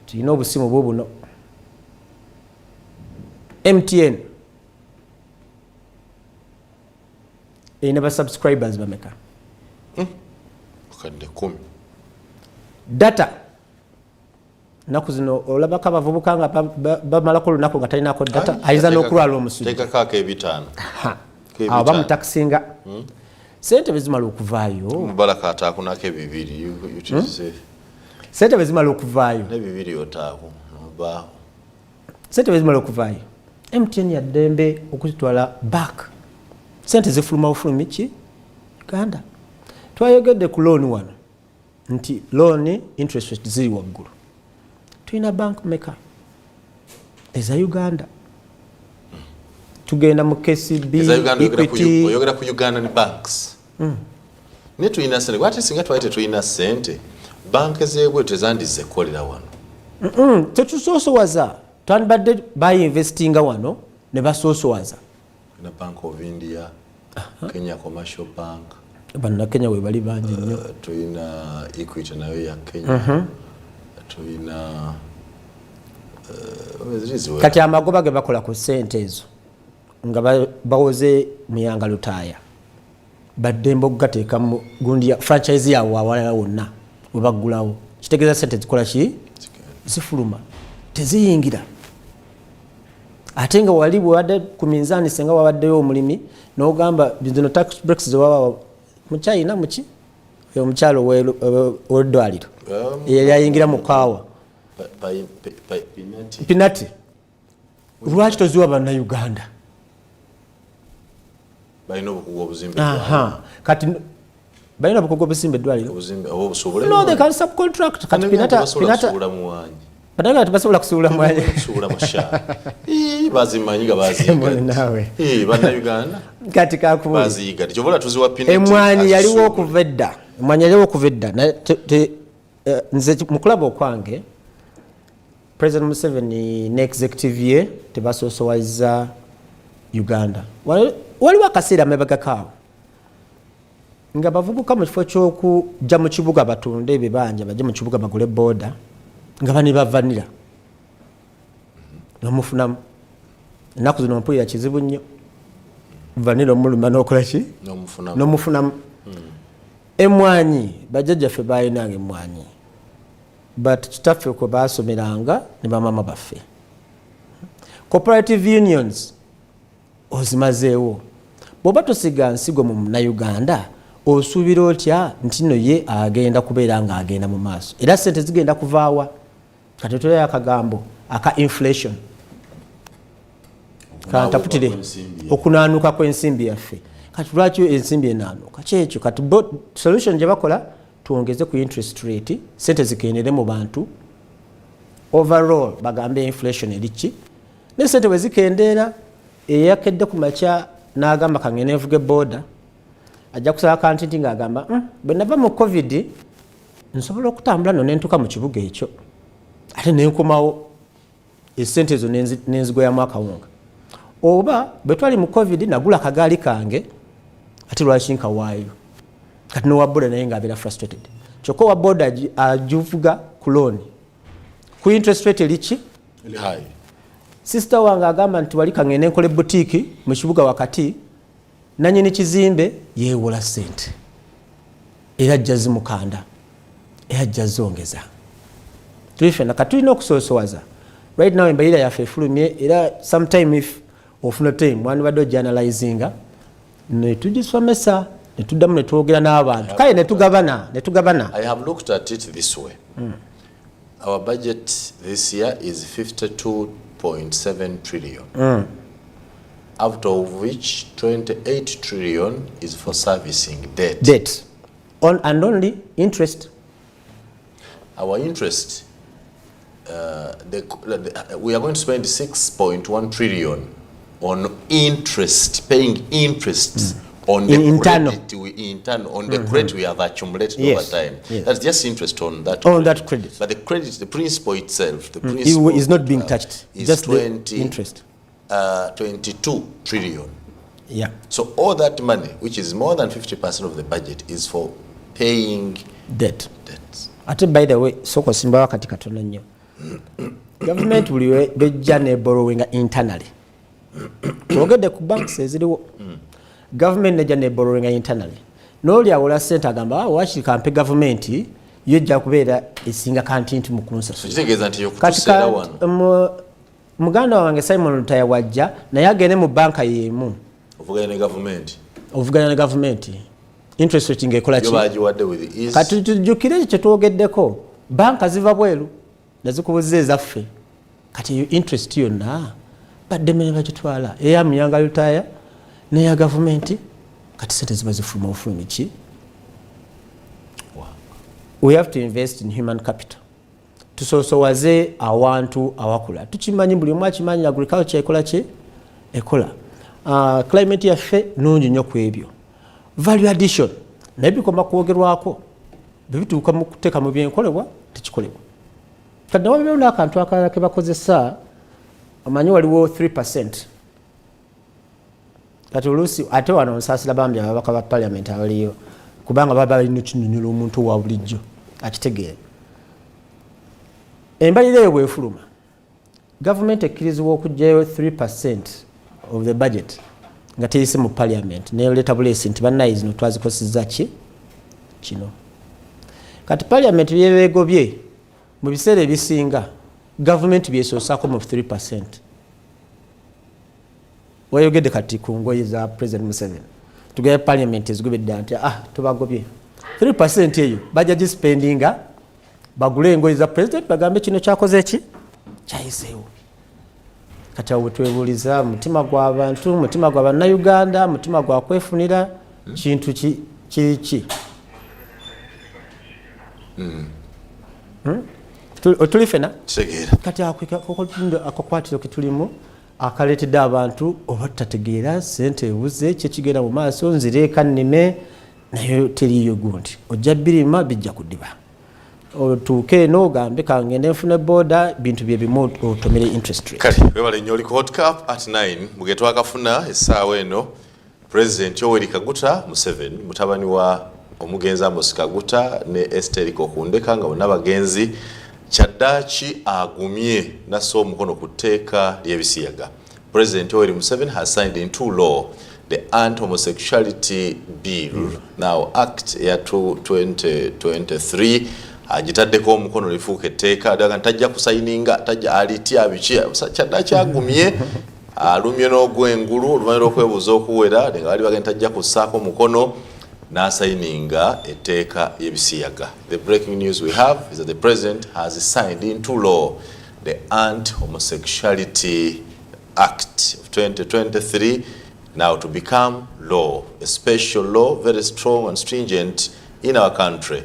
S2: tulina obusimu bwo buno MTN erina basubscribers bameka
S1: okadde 10
S2: data naku zino olabako abavubuka nga bamalako olunaku nga talinako data ayinza n'okulwala omusujja
S1: tekakaako ebitaano
S2: awo bamutakisinga sente bezimala okuvaayo
S1: mubalaka ataakunako ebibiri
S2: sente bezimala okuvaayo
S1: nebibiri otaaku nobaawo
S2: sente bezimala okuvaayo MTN yaddembe okuzitwala back sente zifuluma bufulumi ki Uganda twayogedde ku loan wano nti loan interest rate ziri waggulu tulina bank maker eza Uganda tugenda mu KCB Equity
S1: oyogera ku Uganda ni banks ne tulina sente kwate singa twaite tulina sente bank ezebwe tezandize kolera wano
S2: tetusoosowaza twandibadde bayinvestinga wano ne basoosowaza
S1: na Bank of India Kenya Commercial Bank
S2: bannakenya we bali bangi nnyo
S1: tulina Equity nayo ya Kenya tulina
S2: kati amagoba ge bakola ku ssente ezo nga bawoze Muyanga Lutaaya baddembe okugateeka mu gundi ya franchise yawo awalala wonna we baggulawo kitegeeza ssente zikola ki zifuluma teziyingira ate nga wali bwewadde ku minzaani senga wawaddeyo omulimi n'ogamba zino tax breaks zewawa mu China muki oyo omukyalo w'eddwaliro yali ayingira mu kaawa pinati lwaki toziwa bannayuganda
S1: balina obukugu obuzimbe
S2: kati balina obukugu obuzimbe eddwaliro
S1: no
S2: they can subcontract kati Padanga tubasobola kusuula mwanya
S1: kusuula musha bazimanyiga baziga
S2: nawe
S1: bana Uganda
S2: kati kakubuli
S1: baziga kyobola tuziwa pineti
S2: emwanyi yaliwo okuvedda emwanyi yaliwo okuvedda nze mukulaba okwange President Museveni ne executive ye tebasoosowaza Uganda waliwo akaseera amabega kaawo nga bavubuka mu kifo ky'okujja mu kibuga batunde ebibanja bajje mu kibuga bagule boda nga bani bavanira nomufunamu ennaku zino mpulira kizibu nnyo vanira omuluma n'okola ki nomufunamu emwanyi bajjajjaffe balinanga emwanyi but kitaffe kwe basomeranga ne bamama baffe cooperative unions ozimazeewo bw'oba tosiga nsigo mu Uganda osuubira otya nti no ye agenda kubeera nga agenda mu maaso era sente zigenda kuvaawa kati toya akagambo aka inflation kantaputire okunaanuka kw'ensimbi yaffe kati lwaki ensimbi enaanuka kyekyo kati solution gye bakola tuongeze ku interest rate sente zikendere mu bantu overall bagambe inflation eriki ne sente bwe zikendeera eyakedde ku makya n'agamba kangene evuge border ajja kusaba kantinti ng'agamba bwe nava mu covid nsobola okutambula no nentuka mu kibuga ekyo ate nenkomawo esente ezo nenzigwayamu akawunga oba bwe twali mu covid nagula akagaali kange ate lwaki nkawaayo kati nowa boda naye ng'abeera frustrated kyokka owa boda ajuvuga ku looni ku interest rate eriki sister wange agamba nti wali kangene enkola boutique mu kibuga wakati nanyini kizimbe yeewola sente era ajja zimukanda era ajja zongeza tulifena katulina okusoosowaza right now embalira yaffe efulumye era sometime if ofuna time wandibadde ojournalizinga netugisomesa netuddamu netwogera n'abantu kale netugabana.
S1: I have looked at it this way. Our budget this year is 52.7 trillion. Out of which 28 trillion is for servicing debt.
S2: And only interest.
S1: Our interest, we are going to spend 6.1 trillion on interest, paying interest on the credit the credit we have accumulated over time.
S2: Yes.
S1: That's just interest on that.
S2: That credit.
S1: But the credit, the principal itself, the principal
S2: is not being touched.
S1: Is
S2: just
S1: 20
S2: the interest.
S1: 22 trillion.
S2: Yeah.
S1: So all that money, which is more than 50% of the budget, is for paying
S2: debt. Ate by the way, soko simba wakati katono nnyo. Government will bejja ne borrowing internally. Twogedde ku banks eziriwo. Government nejja ne borrowing internally. N'oli awola sente agamba wachi kampe government yojja kubeera esinga kantinti mu kunsasula.
S1: Kitegeeza nti yokutuseera wano.
S2: Muganda wange Simon Lutaaya wajja naye agende mu banka yeemu. Ovuganya ne government. Interest rate ng'ekola ki? Kati tujjukire kye twogeddeko. Banka ziva bweru nazikubuza ezaffe. Kati interest yonna badde mmene bagitwala. Eya Muyanga Lutaaya n'eya government kati sente ziba zifuluma ofulumi ki? We have to invest in human capital. Tusoosowaze awantu awakula. Tukimanyi buli omu akimanyi agriculture ekola ki? Ekola. Climate yaffe nungi nnyo ku ebyo. Value addition naye bikoma kwogerwako bebituuka mu kuteeka mu byenkolebwa tekikolebwa. Kadde waliwo n'akantu akalala ke bakozesa amanyi waliwo 3%. Kati oluusi ate wano nsaasira bambi ababaka ba parliament abaliyo kubanga baba balina kinyonyola omuntu wa bulijjo akitegeera. Embalira eyo bwefuluma government ekkirizibwa okuggyayo 3% of the budget nga teyise mu parliament neyoleeta buleesi nti bannaye zino twazikozesezza ki kino. Kati parliament byebeegobye mu biseera ebisinga government byesoosaako mu 3%. Wayogedde kati ku ngoye za President Museveni tugaye parliament ezigobedde nti tubagobye 3% eyo bajja gispendinga bagule engoye za president bagambe kino kyakoze ki kyayiseewo. Kati awo twebuuliza mutima gw'abantu, mutima gwa bannayuganda, mutima gwa kwefunira kintu ki? Otuli fena? Kati akakwatiro ke tulimu akaleetedde abantu oba tutategeera sente ebuze kyekigenda mu maaso nzireeka nnime naye teriiyo gundi ojja birima bijja kuddiba. Otuuke eno ogambe kangende nfune boda bintu bye bimu otomere interest rate.
S1: Kati webale nnyo oli ku hot cup at 9 muge twakafuna essaawa eno President Yoweri Kaguta Museveni mutabani wa omugenzi Amos Kaguta ne Esther Kokundeka nga bonna bagenzi Kyaddaaki agumye nasso omukono ku tteeka ly'ebisiyaga. President Yoweri Museveni has signed into law the Anti-Homosexuality Bill, now Act ya 2023. Agitaddeko omukono lifuuka etteeka daga ntajja kusayininga tajja alitya biki Kyaddaaki agumye alumye n'ogwengulu oluvannyuma lw'okwebuuza okuwera nga bali bagenda tajja kussaako mukono n'asayininga etteeka y'ebisiyaga. The breaking news we have is that the president has signed into law the Anti-Homosexuality Act of 2023, now to become law, a special law, very strong and stringent in our country.